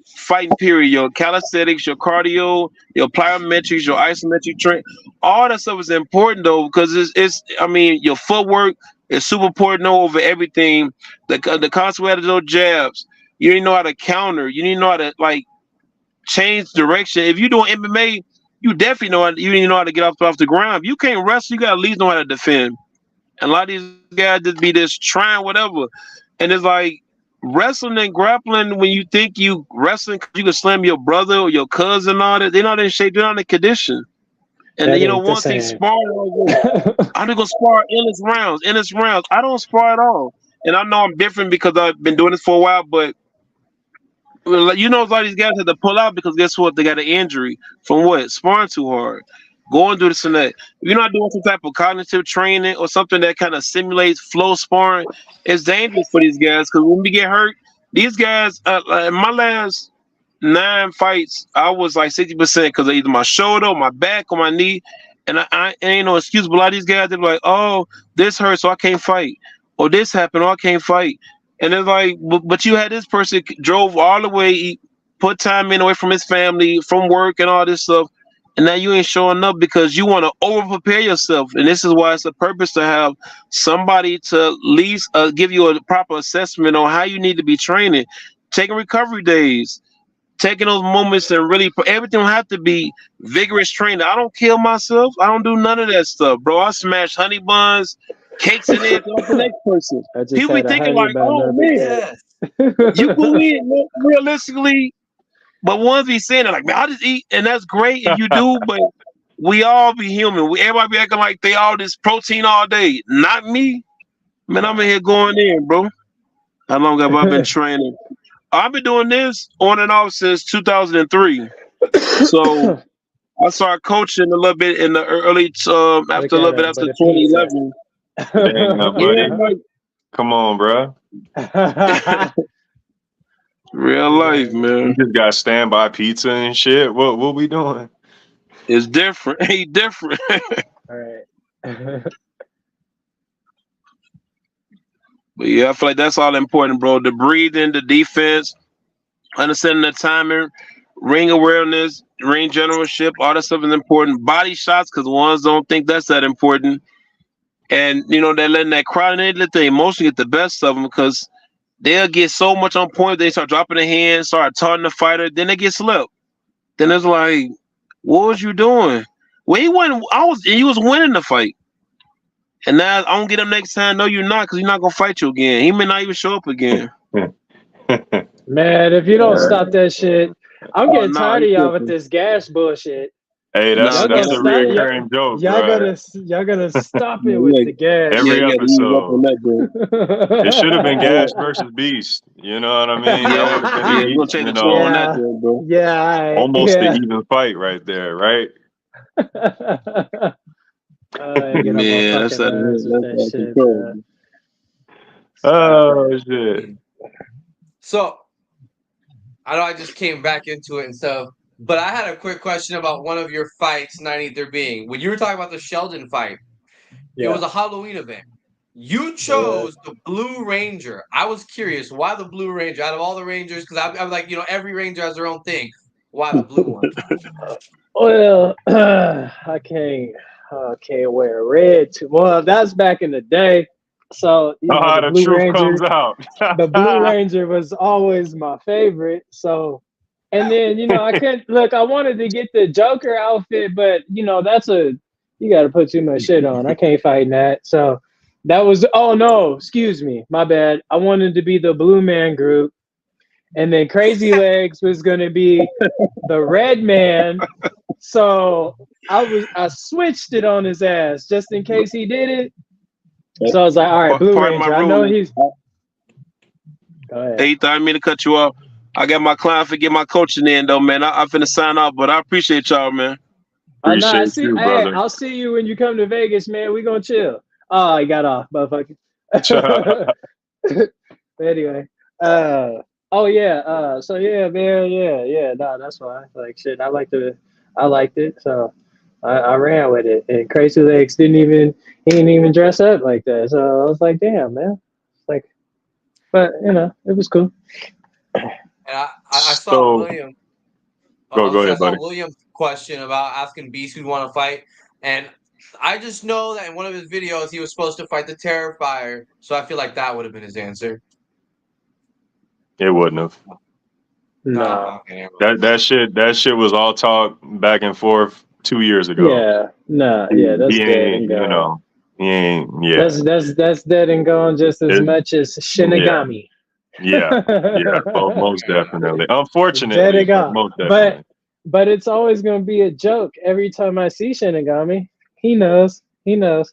fighting period. Your calisthenics, your cardio, your plyometrics, your isometric train, all that stuff is important though, because it's I mean, your footwork is super important over everything. The concept of those jabs, you didn't know how to counter, you didn't know how to like change direction. If you're doing MMA, you definitely know you didn't know how to get off the ground. If you can't wrestle, you gotta at least know how to defend. And a lot of these guys just trying whatever, and it's like wrestling and grappling. When you think you wrestling, you can slam your brother or your cousin and all that. They're not in shape. They're not in condition. And then, one thing sparring, I'm just gonna spar endless rounds. I don't spar at all. And I know I'm different because I've been doing this for a while, but a lot of these guys had to pull out because guess what? They got an injury from what? Sparring too hard. Go and do this and that. If you're not doing some type of cognitive training or something that kind of simulates flow sparring, it's dangerous for these guys because when we get hurt, these guys, in my last 9 fights, I was like 60% because of either my shoulder, or my back, or my knee. And I ain't no excuse, but a lot of these guys, they're like, oh, this hurts, so I can't fight. Or this happened, or I can't fight. And it's like, but you had this person drove all the way, he put time in away from his family, from work and all this stuff. And now you ain't showing up because you want to over prepare yourself. And this is why it's a purpose to have somebody to at least give you a proper assessment on how you need to be training, taking recovery days, taking those moments and really everything will have to be vigorous training. I don't kill myself. I don't do none of that stuff, bro. I smash honey buns, cakes in it off the next person. People be thinking like, oh man, you go in realistically. But ones be saying it like, man, I just eat, and that's great if you do, but we all be human. Everybody be acting like they all this protein all day. Not me. Man, I'm in here going in, bro. How long have I been training? I've been doing this on and off since 2003. So I started coaching a little bit in the early, after 2011. Dang, buddy. Come on, bro. Real life, man. You just got standby pizza and shit. What we doing? It's different. Ain't different. All right. But yeah, I feel like that's all important, bro. The breathing, the defense, understanding the timing, ring awareness, ring generalship, all that stuff is important. Body shots, because ones don't think that's that important. And, they're letting that crowd, and they let the emotion get the best of them because they'll get so much on point. They start dropping their hands, start taunting the fighter. Then they get slept. Then it's like, what was you doing? Well, he was winning the fight. And now I don't get him next time. No, you're not, because he's not gonna fight you again. He may not even show up again. Man, if you don't stop that shit, I'm getting tired of y'all with this gas bullshit. Hey, that's a recurring joke. Y'all gotta stop it with the gas. Every episode. It should have been Gas versus Beast. You know what I mean? Almost an even fight right there, right? Man, that's that shit. Oh shit. So I know I just came back into it and stuff, but I had a quick question about one of your fights, none either being. When you were talking about the Sheldon fight, it was a Halloween event. You chose the Blue Ranger. I was curious, why the Blue Ranger out of all the Rangers? Because I'm like, every Ranger has their own thing. Why the blue one? Well, I can't wear red too well. That's back in the day. So the Blue truth Ranger comes out. The Blue Ranger was always my favorite. So, and then I couldn't look. I wanted to get the Joker outfit, but you got to put too much shit on. I can't fight in that. So that was. Oh no, excuse me, my bad. I wanted to be the Blue Man Group, and then Crazy Legs was gonna be the Red Man. So I switched it on his ass just in case he did it. So I was like, all right, Blue Ranger. I know he's. Go ahead. Hey, I didn't mean to cut you off. I got my client for get my coaching in though, man. I'm finna sign off, but I appreciate y'all, man. Appreciate you, brother. Hey, I'll see you when you come to Vegas, man. We gonna chill. Oh, he got off, motherfucker. Anyway, oh yeah. So yeah, man. Yeah. No, that's fine. Like shit, I liked it. So I ran with it. And Crazy Legs he didn't even dress up like that. So I was like, damn, man. Like, but it was cool. And I saw So William. go I ahead, saw buddy. William's question about asking Beast who'd want to fight, and I just know that in one of his videos he was supposed to fight the Terrifier, so I feel like that would have been his answer. It wouldn't have. No. Okay. That shit was all talk back and forth 2 years ago. Yeah. Nah. Yeah. That's He dead and ain't, you gone. know, he ain't. Yeah, That's dead and gone just as It- much as Shinigami. yeah, yeah. Most definitely. Dead Unfortunately, and but gone. most definitely. But it's always gonna be a joke every time I see Shinigami. He knows. He knows.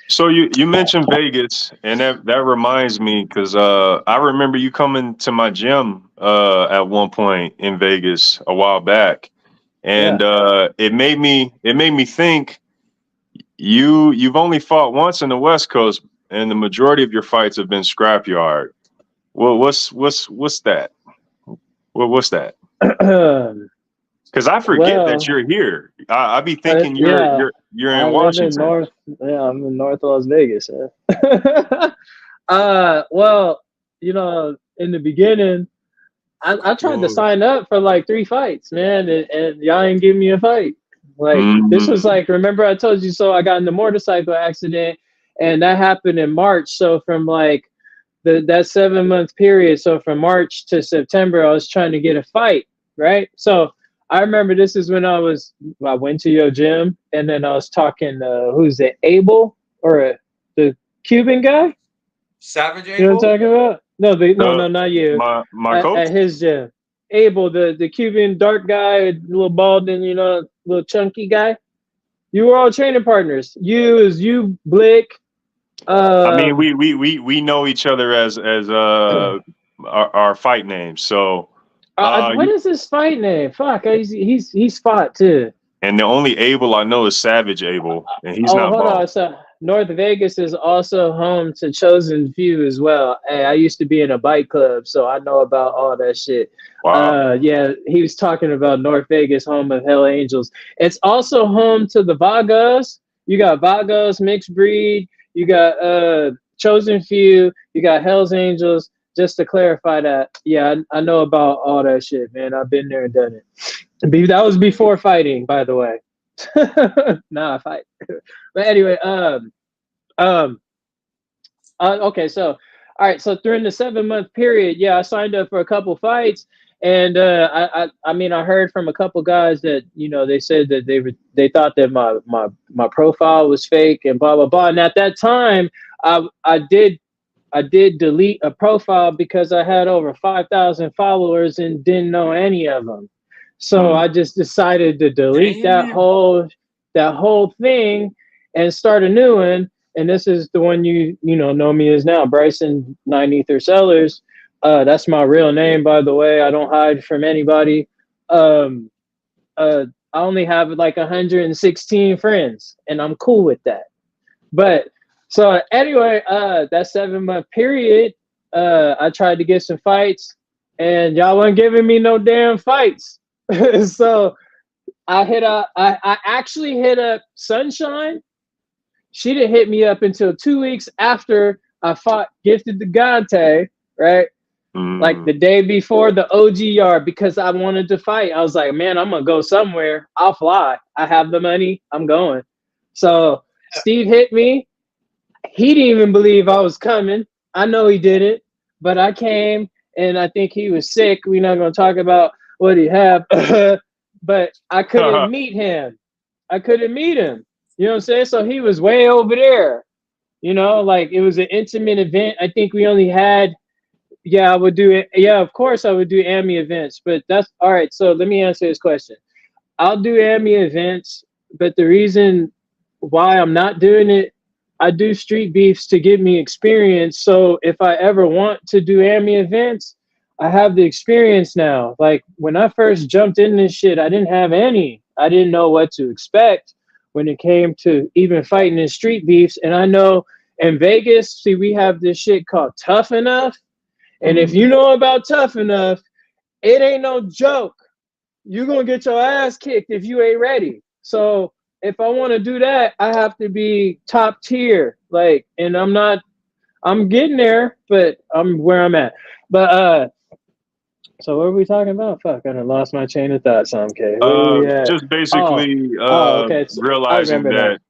So you mentioned Vegas, and that reminds me because I remember you coming to my gym at one point in Vegas a while back, and it made me think you've only fought once in the West Coast, and the majority of your fights have been Scrapyard. Well, what's that? What's that? Because I forget that you're here. I be thinking you're in I Washington. live in I'm in North Las Vegas. Well, in the beginning, I tried to sign up for like 3 fights, man, and y'all ain't give me a fight. Like this was like, remember I told you, so I got in the motorcycle accident, and that happened in March. So from like that 7-month period, so from March to September, I was trying to get a fight, right? So I remember this is when I went to your gym, and then I was talking, who's it, Abel, or the Cuban guy? Savage Abel? You know what I'm talking about? No, not you. My coach? At his gym. Abel, the Cuban dark guy, a little bald and, little chunky guy. You were all training partners. You, Blick. I mean, we know each other as our fight names. So what is his fight name? Fuck, he's fought too. And the only Abel I know is Savage Abel, and he's not hold bald. on. So North Vegas is also home to Chosen Few as well. Hey, I used to be in a bike club, so I know about all that shit. Wow. Yeah, he was talking about North Vegas, home of Hell Angels. It's also home to the Vagos. You got Vagos, mixed breed. You got Chosen Few. You got Hell's Angels. Just to clarify that, yeah, I know about all that shit, man. I've been there and done it. That was before fighting, by the way. Nah, I fight. But anyway, okay, so all right, so during the 7-month period, yeah, I signed up for a couple fights, and I mean, I heard from a couple guys that they said that they thought that my profile was fake and blah blah blah. And at that time, I did delete a profile because I had over 5,000 followers and didn't know any of them. So I just decided to delete that whole thing and start a new one. And this is the one you know me as now, Bryson 9 Ether Sellers. That's my real name, by the way. I don't hide from anybody. I only have like 116 friends, and I'm cool with that. But so anyway, that 7-month period, I tried to get some fights, and y'all weren't giving me no damn fights. So I actually hit up Sunshine. She didn't hit me up until 2 weeks after I fought Gifted Gigante, right? Like the day before the OG yard, because I wanted to fight. I was like, man, I'm gonna go somewhere. I'll fly. I have the money. I'm going. So Steve hit me. He didn't even believe I was coming. I know he didn't, but I came, and I think he was sick. We're not gonna talk about what he had, but I couldn't meet him. I couldn't meet him. You know what I'm saying? So he was way over there. Like it was an intimate event. I think we only had, I would do it. Yeah, of course I would do AMI events, but that's all right. So let me answer this question. I'll do AMI events, but the reason why I'm not doing it, I do Street Beefs to give me experience. So if I ever want to do AMI events, I have the experience now. Like when I first jumped in this shit, I didn't have any. I didn't know what to expect when it came to even fighting in Street Beefs. And I know in Vegas, see, we have this shit called Tough Enough. And if you know about Tough Enough, it ain't no joke. You're going to get your ass kicked if you ain't ready. So if I want to do that, I have to be top tier. Like, and I'm getting there, but I'm where I'm at. But So what are we talking about? Fuck, I done lost my chain of thought. Some okay. Where were we at? Just Oh, basically okay. I realizing remember now. that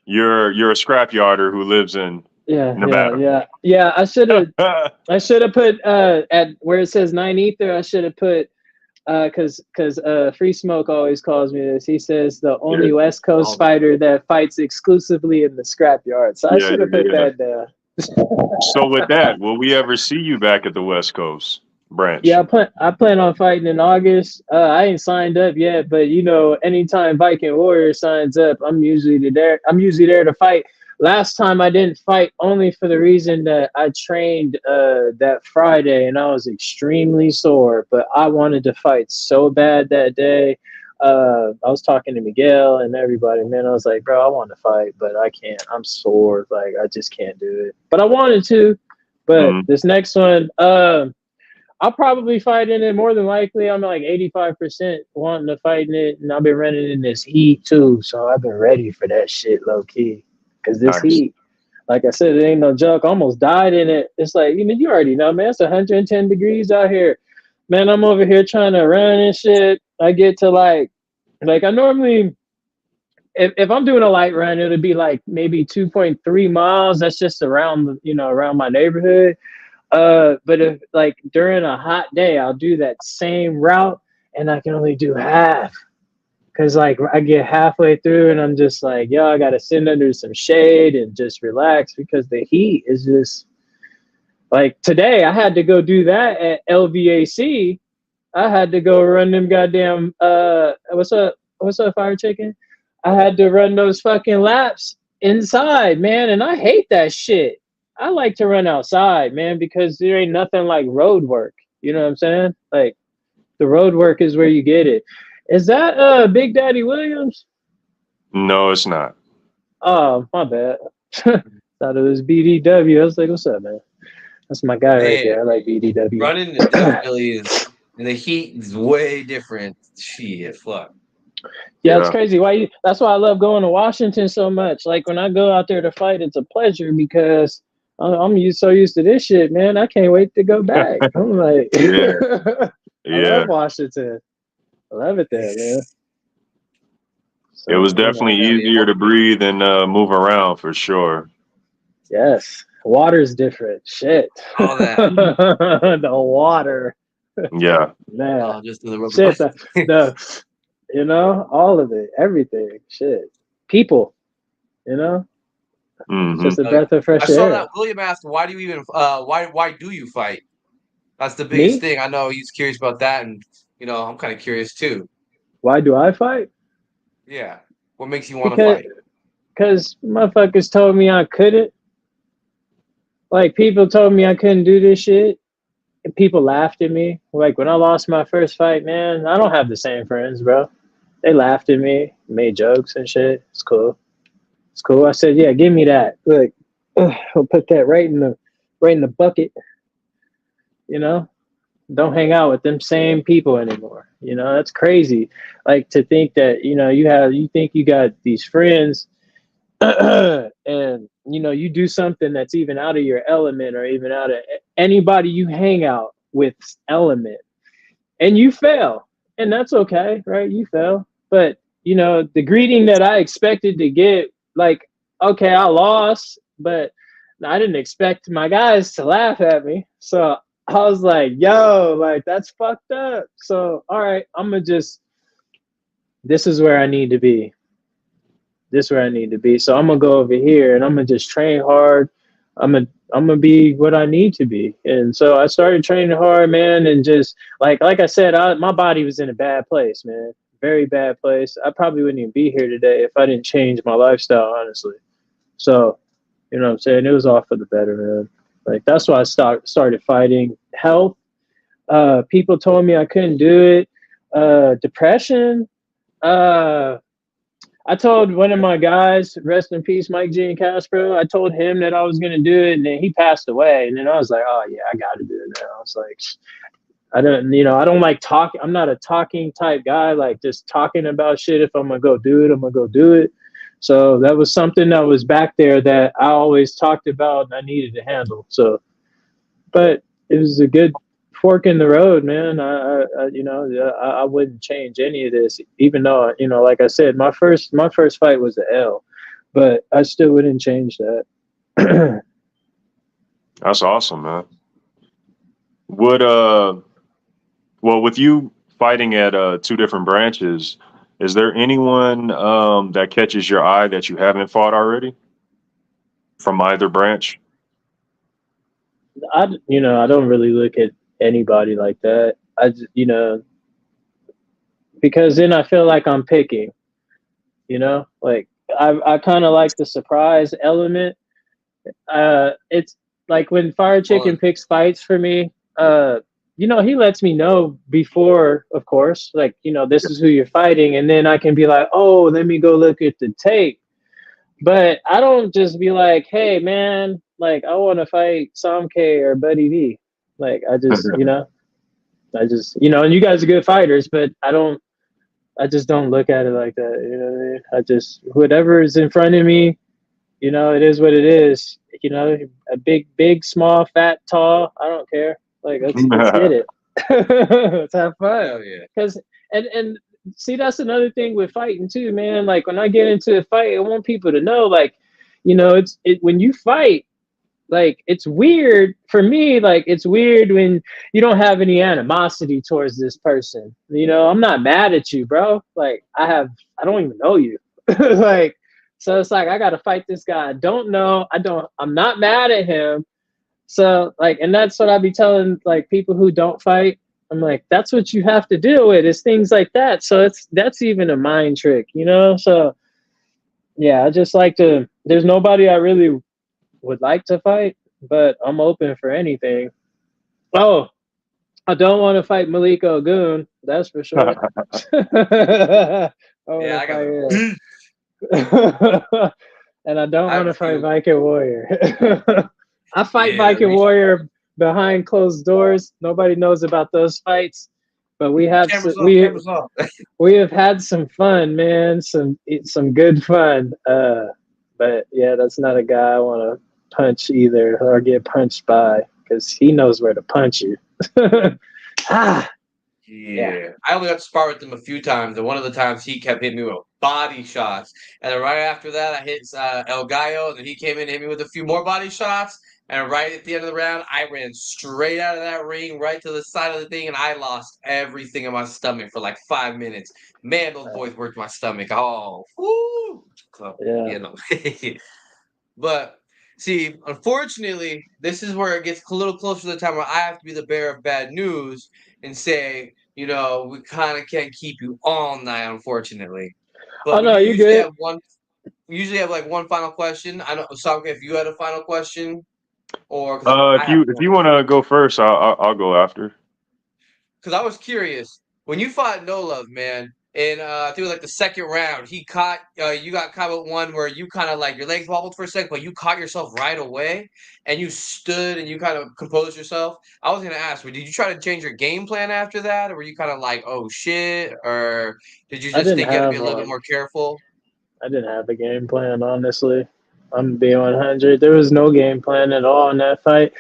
you're a scrapyarder who lives in Nevada. Yeah. I should have put at where it says 9 ether. I should have put because Free Smoke always calls me this. He says the only Yeah, West Coast fighter that fights exclusively in the scrapyard. So I yeah, should have yeah, put yeah. that down. So with that, will we ever see you back at the West Coast Yeah, branch? I plan on fighting in August. I ain't signed up yet, but you know, anytime Viking Warrior signs up, I'm usually there. I'm usually there to fight. Last time I didn't fight only for the reason that I trained that Friday and I was extremely sore, but I wanted to fight so bad that day. I was talking to Miguel and everybody, man. I was like, bro, I want to fight, but I can't. I'm sore. Like, I just can't do it. But I wanted to. But Hmm. this next one, I'll probably fight in it more than likely. I'm like 85% wanting to fight in it, and I've been running in this heat too, so I've been ready for that shit low key. Cause this Nice. heat, like I said, it ain't no joke. I almost died in it. It's like you already know, man. It's 110 degrees out here, man. I'm over here trying to run and shit. I get to like I normally. If I'm doing a light run, it'll be like maybe 2.3 miles. That's just around around my neighborhood. But if like during a hot day, I'll do that same route and I can only do half. Cause like I get halfway through and I'm just like, yo, I gotta sit under some shade and just relax because the heat is just like today I had to go do that at LVAC. I had to go run them goddamn what's up, fire chicken? I had to run those fucking laps inside, man, and I hate that shit. I like to run outside, man, because there ain't nothing like road work. You know what I'm saying? Like the road work is where you get it. Is that Big Daddy Williams? No, it's not. Oh, my bad. Thought it was BDW. I was like, what's up, man? That's my guy right Man, there. I like BDW. running is definitely is, and the heat is way different. Shit, fuck. Yeah, it's Yeah. crazy. That's why I love going to Washington so much. Like when I go out there to fight, it's a pleasure because so used to this shit, man. I can't wait to go back. I'm like, Yeah. I Yeah. love Washington. I love it there, man. So, It was definitely easier to breathe and move around for sure. yes, water's different. Shit. All that. The water, Yeah. man. Just the rubber. Shit, all of it, everything. Shit, people. It's just a breath of I fresh saw air. that William asked, "Why do you even? Why do you fight?" That's the Me? biggest thing. I know he's curious about that, and I'm kind of curious too. Why do I fight? Yeah, what makes you want to fight? Because motherfuckers told me I couldn't. Like people told me I couldn't do this shit. And people laughed at me. Like when I lost my first fight, man, I don't have the same friends, bro. They laughed at me, made jokes and shit. It's cool. It's cool. I said, yeah, give me that. Look, I'll put that right in the bucket. Don't hang out with them same people anymore. That's crazy. Like to think that, you think you got these friends and you do something that's even out of your element or even out of anybody you hang out with element and you fail. And that's okay, right? You fail. But the greeting that I expected to get, like, okay, I lost, but I didn't expect my guys to laugh at me. So I was like, yo, like that's fucked up. So all right, this is where I need to be. This is where I need to be. So I'm gonna go over here and I'm gonna just train hard. I'm gonna be what I need to be. And so I started training hard, man, and just like I said, my body was in a bad place, man. Very bad place. I probably wouldn't even be here today if I didn't change my lifestyle, honestly. So, you know what I'm saying? It was all for the better, man. Like that's why I started fighting. Health. People told me I couldn't do it. Depression. I told one of my guys, rest in peace, Mike G and Castro. I told him that I was gonna do it, and then he passed away. And then I was like, oh yeah, I got to do it now. I was like, I don't like talking. I'm not a talking type guy. Like just talking about shit. If I'm gonna go do it, I'm gonna go do it. So that was something that was back there that I always talked about and I needed to handle. So, but it was a good fork in the road, man. I wouldn't change any of this, even though, like I said, my first fight was an L, but I still wouldn't change that. That's awesome, man. Would well, with you fighting at two different branches, is there anyone that catches your eye that you haven't fought already from either branch? I don't really look at anybody like that. Because then I feel like I'm picking, like I kind of like the surprise element. It's like when Fire Chicken picks fights for me, he lets me know before, of course, like, this is who you're fighting. And then I can be like, oh, let me go look at the tape. But I don't just be like, hey, man, like, I want to fight Sam K or Buddy V. Like, I just, and you guys are good fighters, but I just don't look at it like that. You know what I mean? I just, whatever is in front of me, it is what it is. A big, small, fat, tall, I don't care. Like, let's get it. Let's have fun. Because, and see, that's another thing with fighting too, man. Like, when I get into a fight, I want people to know, like, when you fight, like, it's weird for me. Like, it's weird when you don't have any animosity towards this person. I'm not mad at you, bro. Like, I don't even know you. Like, so it's like, I got to fight this guy I don't know. I'm not mad at him. So, like, and that's what I be telling, like, people who don't fight. I'm like, that's what you have to deal with, is things like that. So that's even a mind trick, So, yeah, I just like to. There's nobody I really would like to fight, but I'm open for anything. Oh, I don't want to fight Malik Ogun. That's for sure. Yeah, I got And I don't want to fight Viking Warrior. I fight Viking Warrior behind closed doors. Nobody knows about those fights, but we have we have had some fun, man. Some good fun. But yeah, that's not a guy I want to punch either, or get punched by, because he knows where to punch you. Yeah. I only got to spar with him a few times, and one of the times he kept hitting me with body shots. And then right after that, I hit El Gallo, and then he came in and hit me with a few more body shots. And right at the end of the round, I ran straight out of that ring, right to the side of the thing, and I lost everything in my stomach for like 5 minutes. Man, those boys worked my stomach. Oh, woo! So, But see, unfortunately, this is where it gets a little closer to the time where I have to be the bearer of bad news and say, we kind of can't keep you all night, unfortunately. But you're good. We usually have like one final question. I know, Samka, if you had a final question, or if you want to go first, I'll go after. Because I was curious when you fought No Love, man. And I think it was like the second round. You got caught with one where you kind of like your legs wobbled for a second, but you caught yourself right away, and you stood and you kind of composed yourself. I was gonna ask, did you try to change your game plan after that, or were you kind of like, oh shit, or did you just think you had to be a little bit more careful? I didn't have a game plan, honestly. I'm gonna be 100. There was no game plan at all in that fight.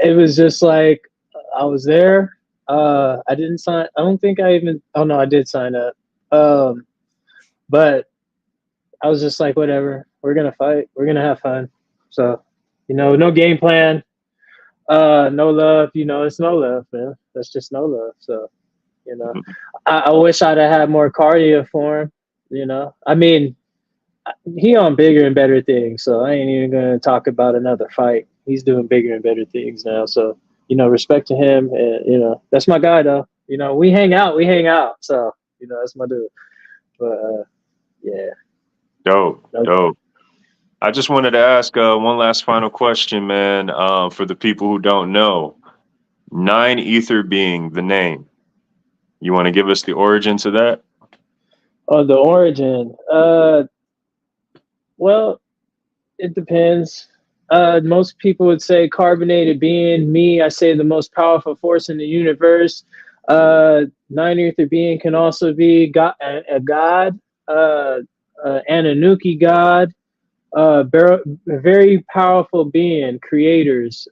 It was just like, I was there. I didn't sign. I don't think I even. Oh no, I did sign up. But I was just like, whatever. We're gonna fight. We're gonna have fun. So, no game plan. No love. It's no love, man. That's just no love. So, I wish I'd have had more cardio for him. I mean, he on bigger and better things, so I ain't even gonna talk about another fight. He's doing bigger and better things now, so respect to him. And that's my guy, though. We hang out. So that's my dude. But yeah, dope. I just wanted to ask one last final question, man. For the people who don't know, 9 Ether being the name, you want to give us the origin to that? Oh, the origin. Well, it depends. Most people would say carbonated being. Me, I say the most powerful force in the universe. 9 Ether being can also be a god, an Anunnaki god, a very powerful being, creators,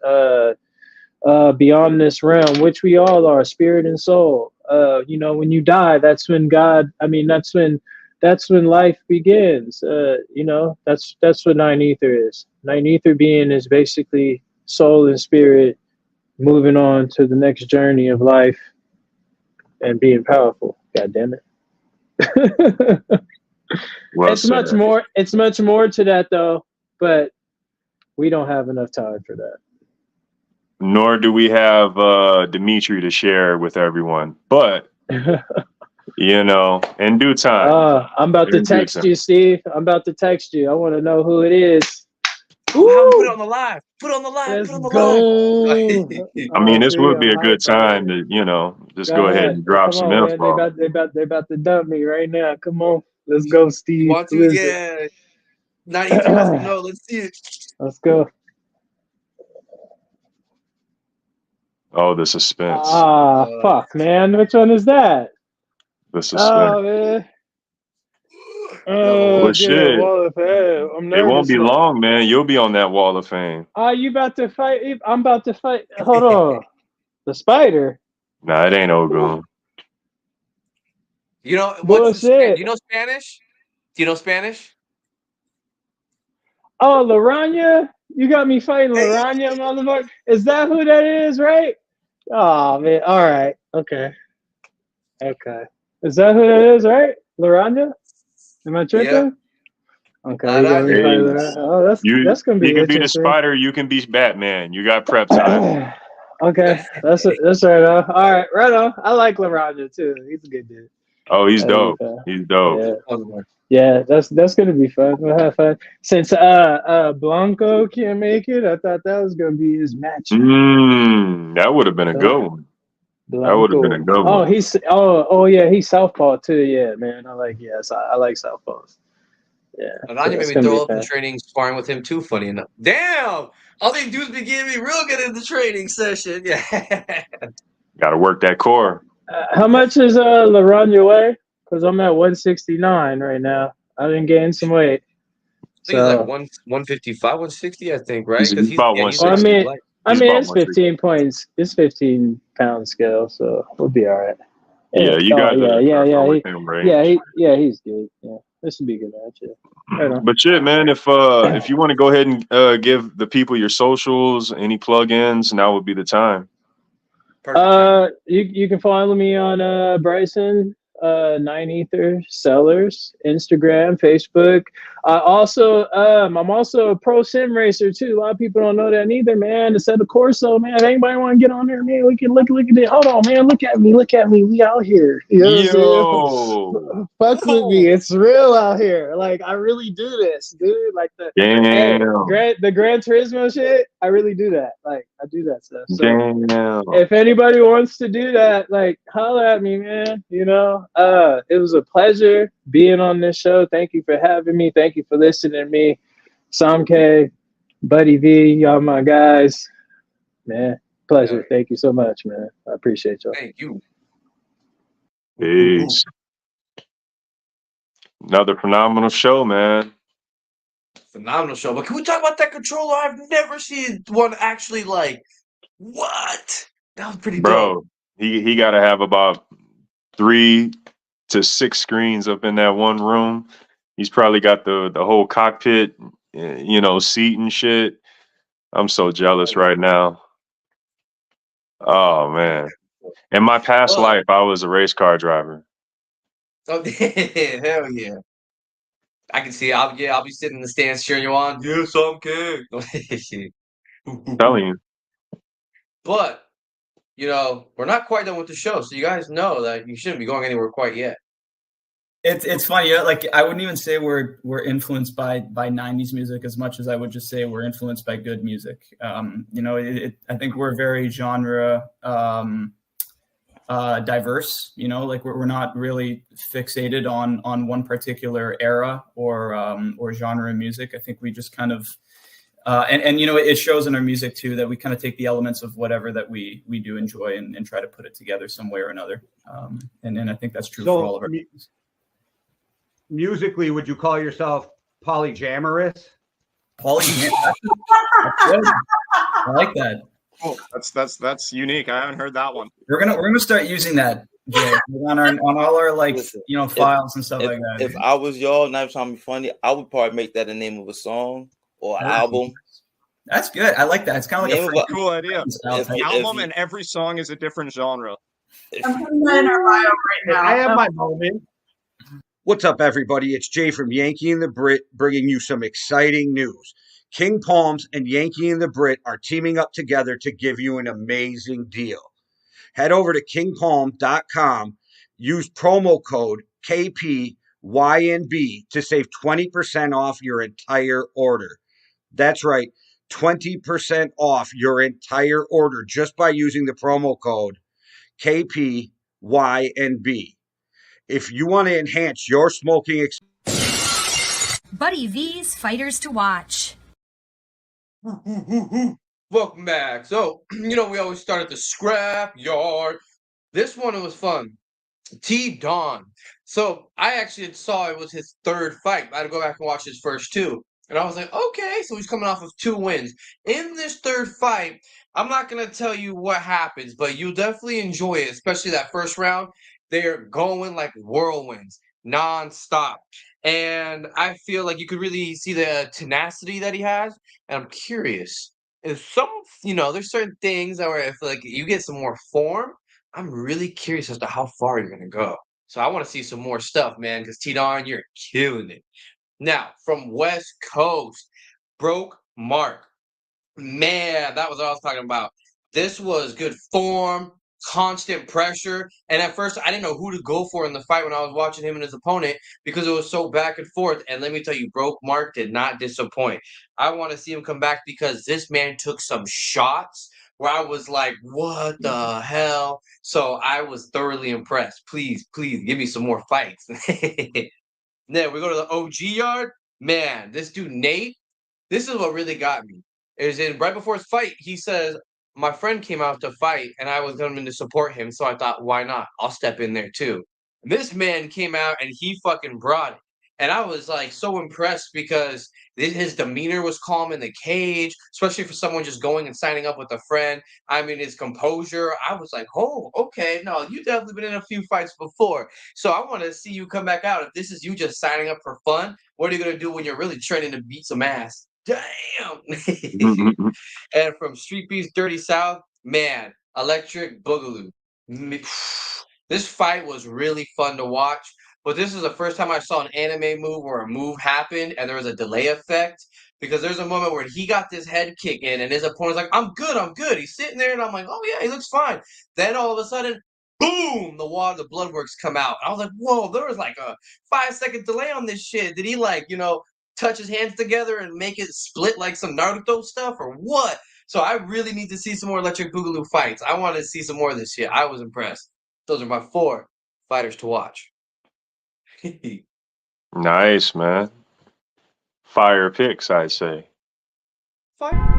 beyond this realm, which we all are, spirit and soul. When you die, that's when that's when life begins. That's what nine ether is. Nine ether being is basically soul and spirit moving on to the next journey of life and being powerful. God damn it. Well It's said. much more. It's much more to that though, but we don't have enough time for that. Nor do we have Dimitri to share with everyone. But in due time. I'm about to text you, Steve. I'm about to text you. I want to know who it is. Ooh, put it on the live. Put it on the live. Let's put it on the go. live. I mean, this See, would be I'm a good hyped already. time to, just Go go ahead ahead. and drop Come some on, man. info. They about to dump me right now. Come on. Let's go, Steve. You want to? Who is it? Yeah. 93 wants to know. Let's see it. Let's go. Oh, the suspense. Fuck, man. Which one is that? The suspense. Oh, man. Well, shit. Wall of Fame. I'm It won't nervous be now. long, man. You'll be on that wall of fame. You about to fight? I'm about to fight. Hold on. The spider. Nah, it ain't Ogun. You know what's Bullshit. do you know Spanish? Do you know Spanish? Oh, Laranya? You got me fighting Laranya, motherfucker. Is that who that is, right? Oh, man. All right. Okay. Is that who that is, right? Laranya? Am I tripping? Yeah. Okay. You got me fighting Laranya. Oh, that's going to be You can be the interesting. spider. You can be Batman. You got prep time. Okay. That's right on. All right. Right on. I like Laranya, too. He's a good dude. Oh, he's dope. He's dope. Yeah, that's gonna be fun. We'll have fun. Since Blanco can't make it, I thought that was gonna be his match. That would have been a good one. Blanco. That would have been a good one. He's Southpaw too. Yeah, man. I like Southpaws. Yeah. And Anya made me throw up in training sparring with him too, funny enough. Damn! All these dudes be getting me real good in the training session. Yeah. Gotta work that core. How much is Laranya weigh? Because I'm at 169 right now. I've been gaining some weight. I think it's like 155, 160, I think, right? He's about 160. I mean, it's 15 points. It's 15 pound scale, so we'll be all right. Yeah, you got he's good. Yeah, this would be a good match. Yeah. Right on. But shit, man, if you want to go ahead and give the people your socials, any plugins, now would be the time. You can follow me on Bryson 9 Ether Sellers, Instagram, Facebook. I'm also a pro sim racer too. A lot of people don't know that neither, man. Instead of Corso, man. If anybody want to get on there, man, we can look at it. Hold on, man. Look at me. We out here. You know what I'm saying? Fuck with me. It's real out here. Like I really do this, dude. Like the Gran Turismo shit. I really do that. Like I do that stuff. So if anybody wants to do that, like holler at me, man. It was a pleasure being on this show. Thank you for having me. Thank you for listening to me. Sam K, Buddy V, y'all my guys. Man, pleasure. Thank you so much, man. I appreciate y'all. Thank you. Peace. Another phenomenal show, man. Phenomenal show. But can we talk about that controller? I've never seen one actually like, what? That was pretty dope. He got to have about 3 to 6 screens up in that one room. He's probably got the whole cockpit, seat and shit. I'm so jealous right now. Oh man. In my past life, I was a race car driver. Oh, hell yeah. I can see I'll be sitting in the stands cheering you on. Yes, I'm king. I'm telling you. But we're not quite done with the show, so you guys know that you shouldn't be going anywhere quite yet. It's funny, like I wouldn't even say we're influenced by 90s music as much as I would just say we're influenced by good music. I think we're very genre diverse. Like we're not really fixated on one particular era or genre of music. I think we just kind of it shows in our music too that we kind of take the elements of whatever that we do enjoy and try to put it together some way or another. And I think that's true for all of our music. Musically, would you call yourself polyamorous? Polyamorous. I like that. Cool. That's unique. I haven't heard that one. We're gonna start using that, Jay, on all our like Listen, files and stuff like that. If I was y'all, Knife trying to be funny, I would probably make that the name of a song or an album. That's good. I like that. It's kind of like a cool idea. Album and every song is a different genre. I'm putting that in our bio right now. I have my moment. What's up, everybody? It's Jay from Yankee and the Brit bringing you some exciting news. King Palms and Yankee and the Brit are teaming up together to give you an amazing deal. Head over to kingpalm.com, use promo code KPYNB to save 20% off your entire order. That's right, 20% off your entire order just by using the promo code KPYNB. If you want to enhance your smoking experience. Buddy V's Fighters to Watch. Welcome back. So, we always start at the Scrapyard. This one, it was fun. T-Don. So, I actually saw it was his third fight. I had to go back and watch his first two. And I was like, okay, so he's coming off of 2 wins. In this third fight, I'm not going to tell you what happens, but you'll definitely enjoy it, especially that first round. They're going like whirlwinds, nonstop. And I feel like you could really see the tenacity that he has. And I'm curious if there's certain things where if like you get some more form, I'm really curious as to how far you're going to go. So I want to see some more stuff, man, because T-Don, you're killing it. Now, from West Coast, Broke Mark. Man, that was what I was talking about. This was good form, constant pressure. And at first, I didn't know who to go for in the fight when I was watching him and his opponent because it was so back and forth. And let me tell you, Broke Mark did not disappoint. I want to see him come back because this man took some shots where I was like, what the hell? So I was thoroughly impressed. Please give me some more fights. Then we go to the OG yard. Man, this dude, Nate, this is what really got me. Right before his fight, he says, my friend came out to fight and I was coming to support him. So I thought, why not? I'll step in there too. This man came out and he fucking brought it. And I was like so impressed because his demeanor was calm in the cage, especially for someone just going and signing up with a friend. I mean, his composure. I was like, oh, okay. No, you definitely been in a few fights before. So I want to see you come back out. If this is you just signing up for fun, what are you going to do when you're really training to beat some ass? Damn. And from StreetBeefs Dirty South, man, Electric Boogaloo. This fight was really fun to watch. But this is the first time I saw an anime move where a move happened and there was a delay effect. Because there's a moment where he got this head kick in and his opponent's like, I'm good. He's sitting there and I'm like, oh yeah, he looks fine. Then all of a sudden, boom, the blood works come out. I was like, whoa, there was like a 5-second delay on this shit. Did he touch his hands together and make it split like some Naruto stuff or what? So I really need to see some more Electric Boogaloo fights. I want to see some more of this shit. I was impressed. Those are my 4 fighters to watch. Nice, man. Fire picks, I'd say. Fire.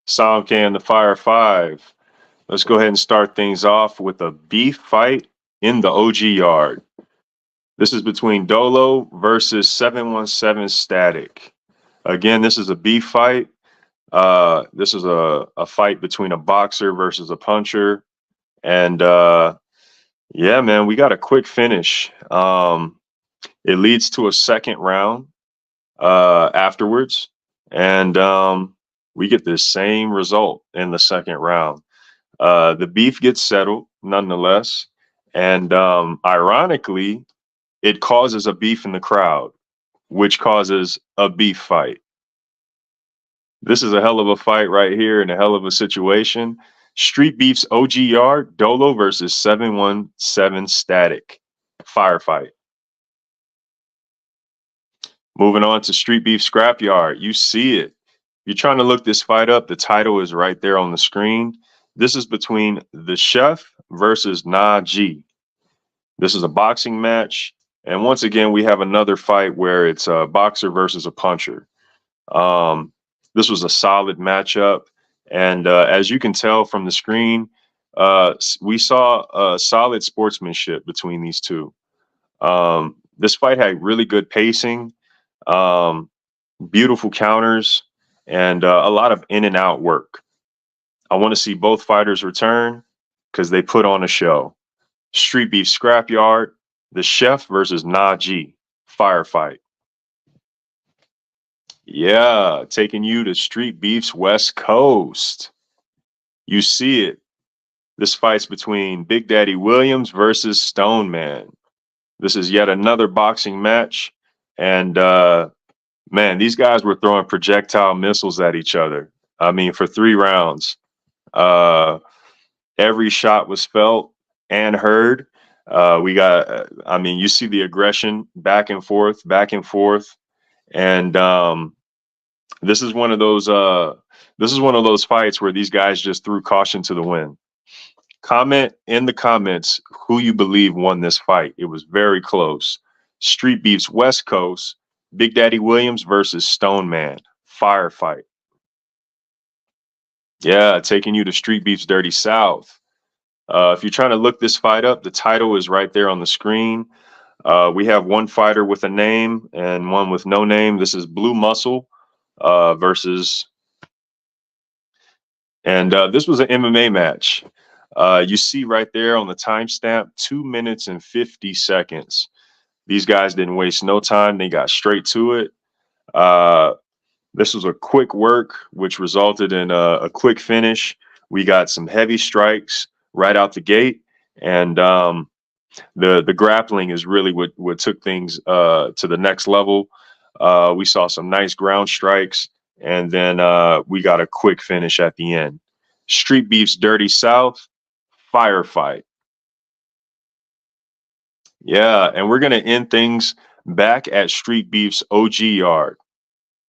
Samke and the Fire 5. Let's go ahead and start things off with a beef fight in the OG yard. This is between Dolo versus 717 Static. Again, this is a beef fight. This is a fight between a boxer versus a puncher. And yeah, man, we got a quick finish. It leads to a second round afterwards. And we get the same result in the second round. The beef gets settled nonetheless. And ironically, it causes a beef in the crowd, which causes a beef fight. This is a hell of a fight right here and a hell of a situation. StreetBeefs OG Yard, Dolo versus 717 Static. Firefight. Moving on to StreetBeefs Scrapyard. You see it. You're trying to look this fight up. The title is right there on the screen. This is between the Chef versus Najee. This is a boxing match. And once again, we have another fight where it's a boxer versus a puncher. This was a solid matchup. And as you can tell from the screen, we saw solid sportsmanship between these two. This fight had really good pacing, beautiful counters, and a lot of in and out work. I want to see both fighters return because they put on a show. Street Beef Scrapyard, the Chef versus Najee, firefight. Yeah, taking you to Street Beef's West Coast. You see it. This fight's between Big Daddy Williams versus Stone Man. This is yet another boxing match. And man, these guys were throwing projectile missiles at each other. I mean, for 3 rounds. Every shot was felt and heard. We got, I mean, you see the aggression back and forth. And this is one of those fights where these guys just threw caution to the wind. Comment in the comments who you believe won this fight. It was very close. Street Beefs West Coast, Big Daddy Williams versus Stone Man, firefight. Yeah, taking you to Street Beef's Dirty South. If you're trying to look this fight up, the title is right there on the screen. We have one fighter with a name and one with no name. This is Blue Muscle versus, and this was an MMA match. You see right there on the timestamp, 2 minutes and 50 seconds. These guys didn't waste no time. They got straight to it. This was a quick work, which resulted in a quick finish. We got some heavy strikes right out the gate. And the grappling is really what took things to the next level. We saw some nice ground strikes. And then we got a quick finish at the end. Street Beef's Dirty South, firefight. Yeah, and we're going to end things back at Street Beef's OG Yard.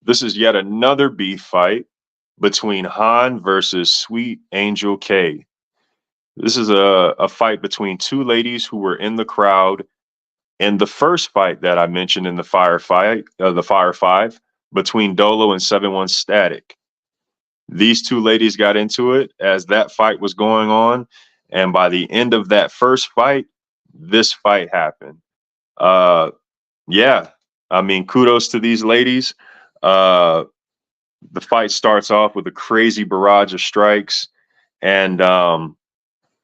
This is yet another beef fight between Han versus Sweet Angel K. This is a fight between 2 ladies who were in the crowd in the first fight that I mentioned in the Fire 5 between Dolo and 7-1 Static. These 2 ladies got into it as that fight was going on, and by the end of that first fight, this fight happened. Yeah, I mean, kudos to these ladies. The fight starts off with a crazy barrage of strikes, and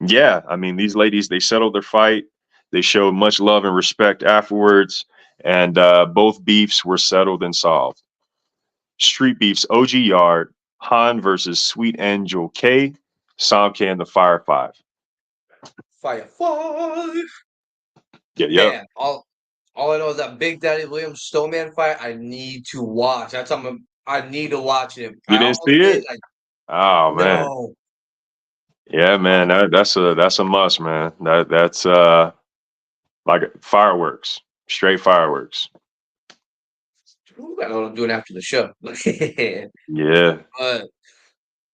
yeah, I mean, these ladies, they settled their fight. They showed much love and respect afterwards, and both beefs were settled and solved. Street Beef's OG Yard, Han versus Sweet Angel K, Sam K, and the Fire 5. Fire 5. Yeah. Man, all I know is that Big Daddy Williams Stoneman fight. I need to watch. That's something I need to watch him. You didn't see it? Oh man. No. Yeah, man. That's a must, man. That's like fireworks, straight fireworks. I know what I'm doing after the show. Yeah. But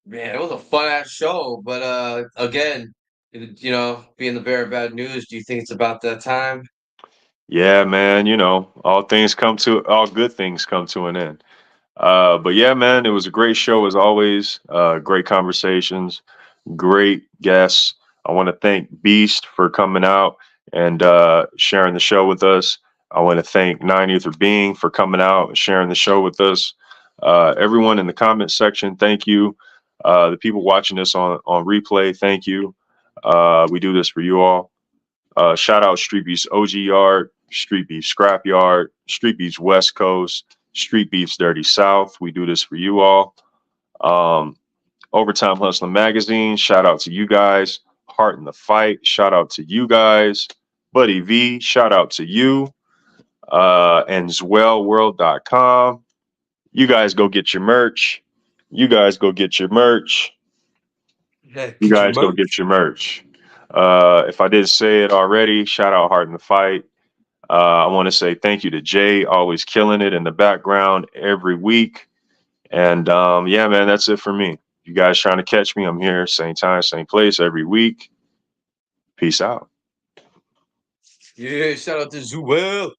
man, it was a fun ass show. But again, you know, being the bearer of bad news, do you think it's about that time? Yeah, man. You know, all good things come to an end. But yeah, man, it was a great show as always. Great conversations, great guests. I want to thank Beast for coming out and sharing the show with us. I want to thank 90th Being for coming out and sharing the show with us. Everyone in the comment section, thank you. The people watching this on replay, thank you. We do this for you all. Shout out Street Beefs OG Yard, Street Beefs Scrapyard, Street Beefs West Coast, Street Beefs Dirty South. We do this for you all. Overtime Hustling Magazine, shout out to you guys. Heart in the Fight, shout out to you guys. Buddy V, shout out to you. And zwellworld.com. You guys go get your merch. You guys go get your merch. If I didn't say it already, shout out Heart in the Fight. I want to say thank you to Jay, always killing it in the background every week. And yeah, man, that's it for me. You guys trying to catch me, I'm here, same time, same place every week. Peace out. Yeah, shout out to Zwell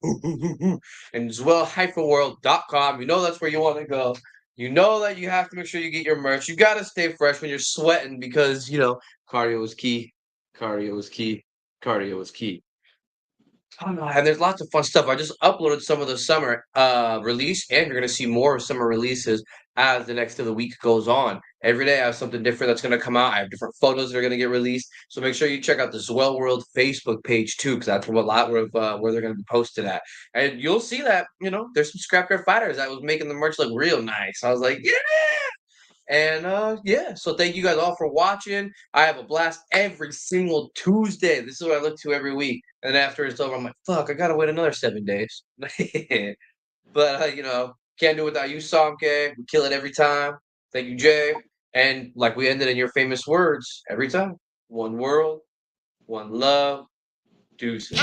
and zwell-world.com. You know that's where you want to go. You know that you have to make sure you get your merch. You got to stay fresh when you're sweating because, cardio is key. Cardio is key. Cardio is key. And there's lots of fun stuff. I just uploaded some of the summer release, and you're going to see more summer releases as the next of the week goes on. Every day I have something different that's going to come out. I have different photos that are going to get released. So make sure you check out the Zwell World Facebook page too, because that's where they're going to be posted at. And you'll see that, there's some Scrapyard fighters that was making the merch look real nice. I was like, yeah! And so thank you guys all for watching. I have a blast every single Tuesday. This is what I look to every week. And then after it's over, I'm like, fuck, I gotta wait another 7 days. But can't do it without you, Samke. We kill it every time. Thank you, Jay. And like we ended in your famous words every time. One world, one love, deuces.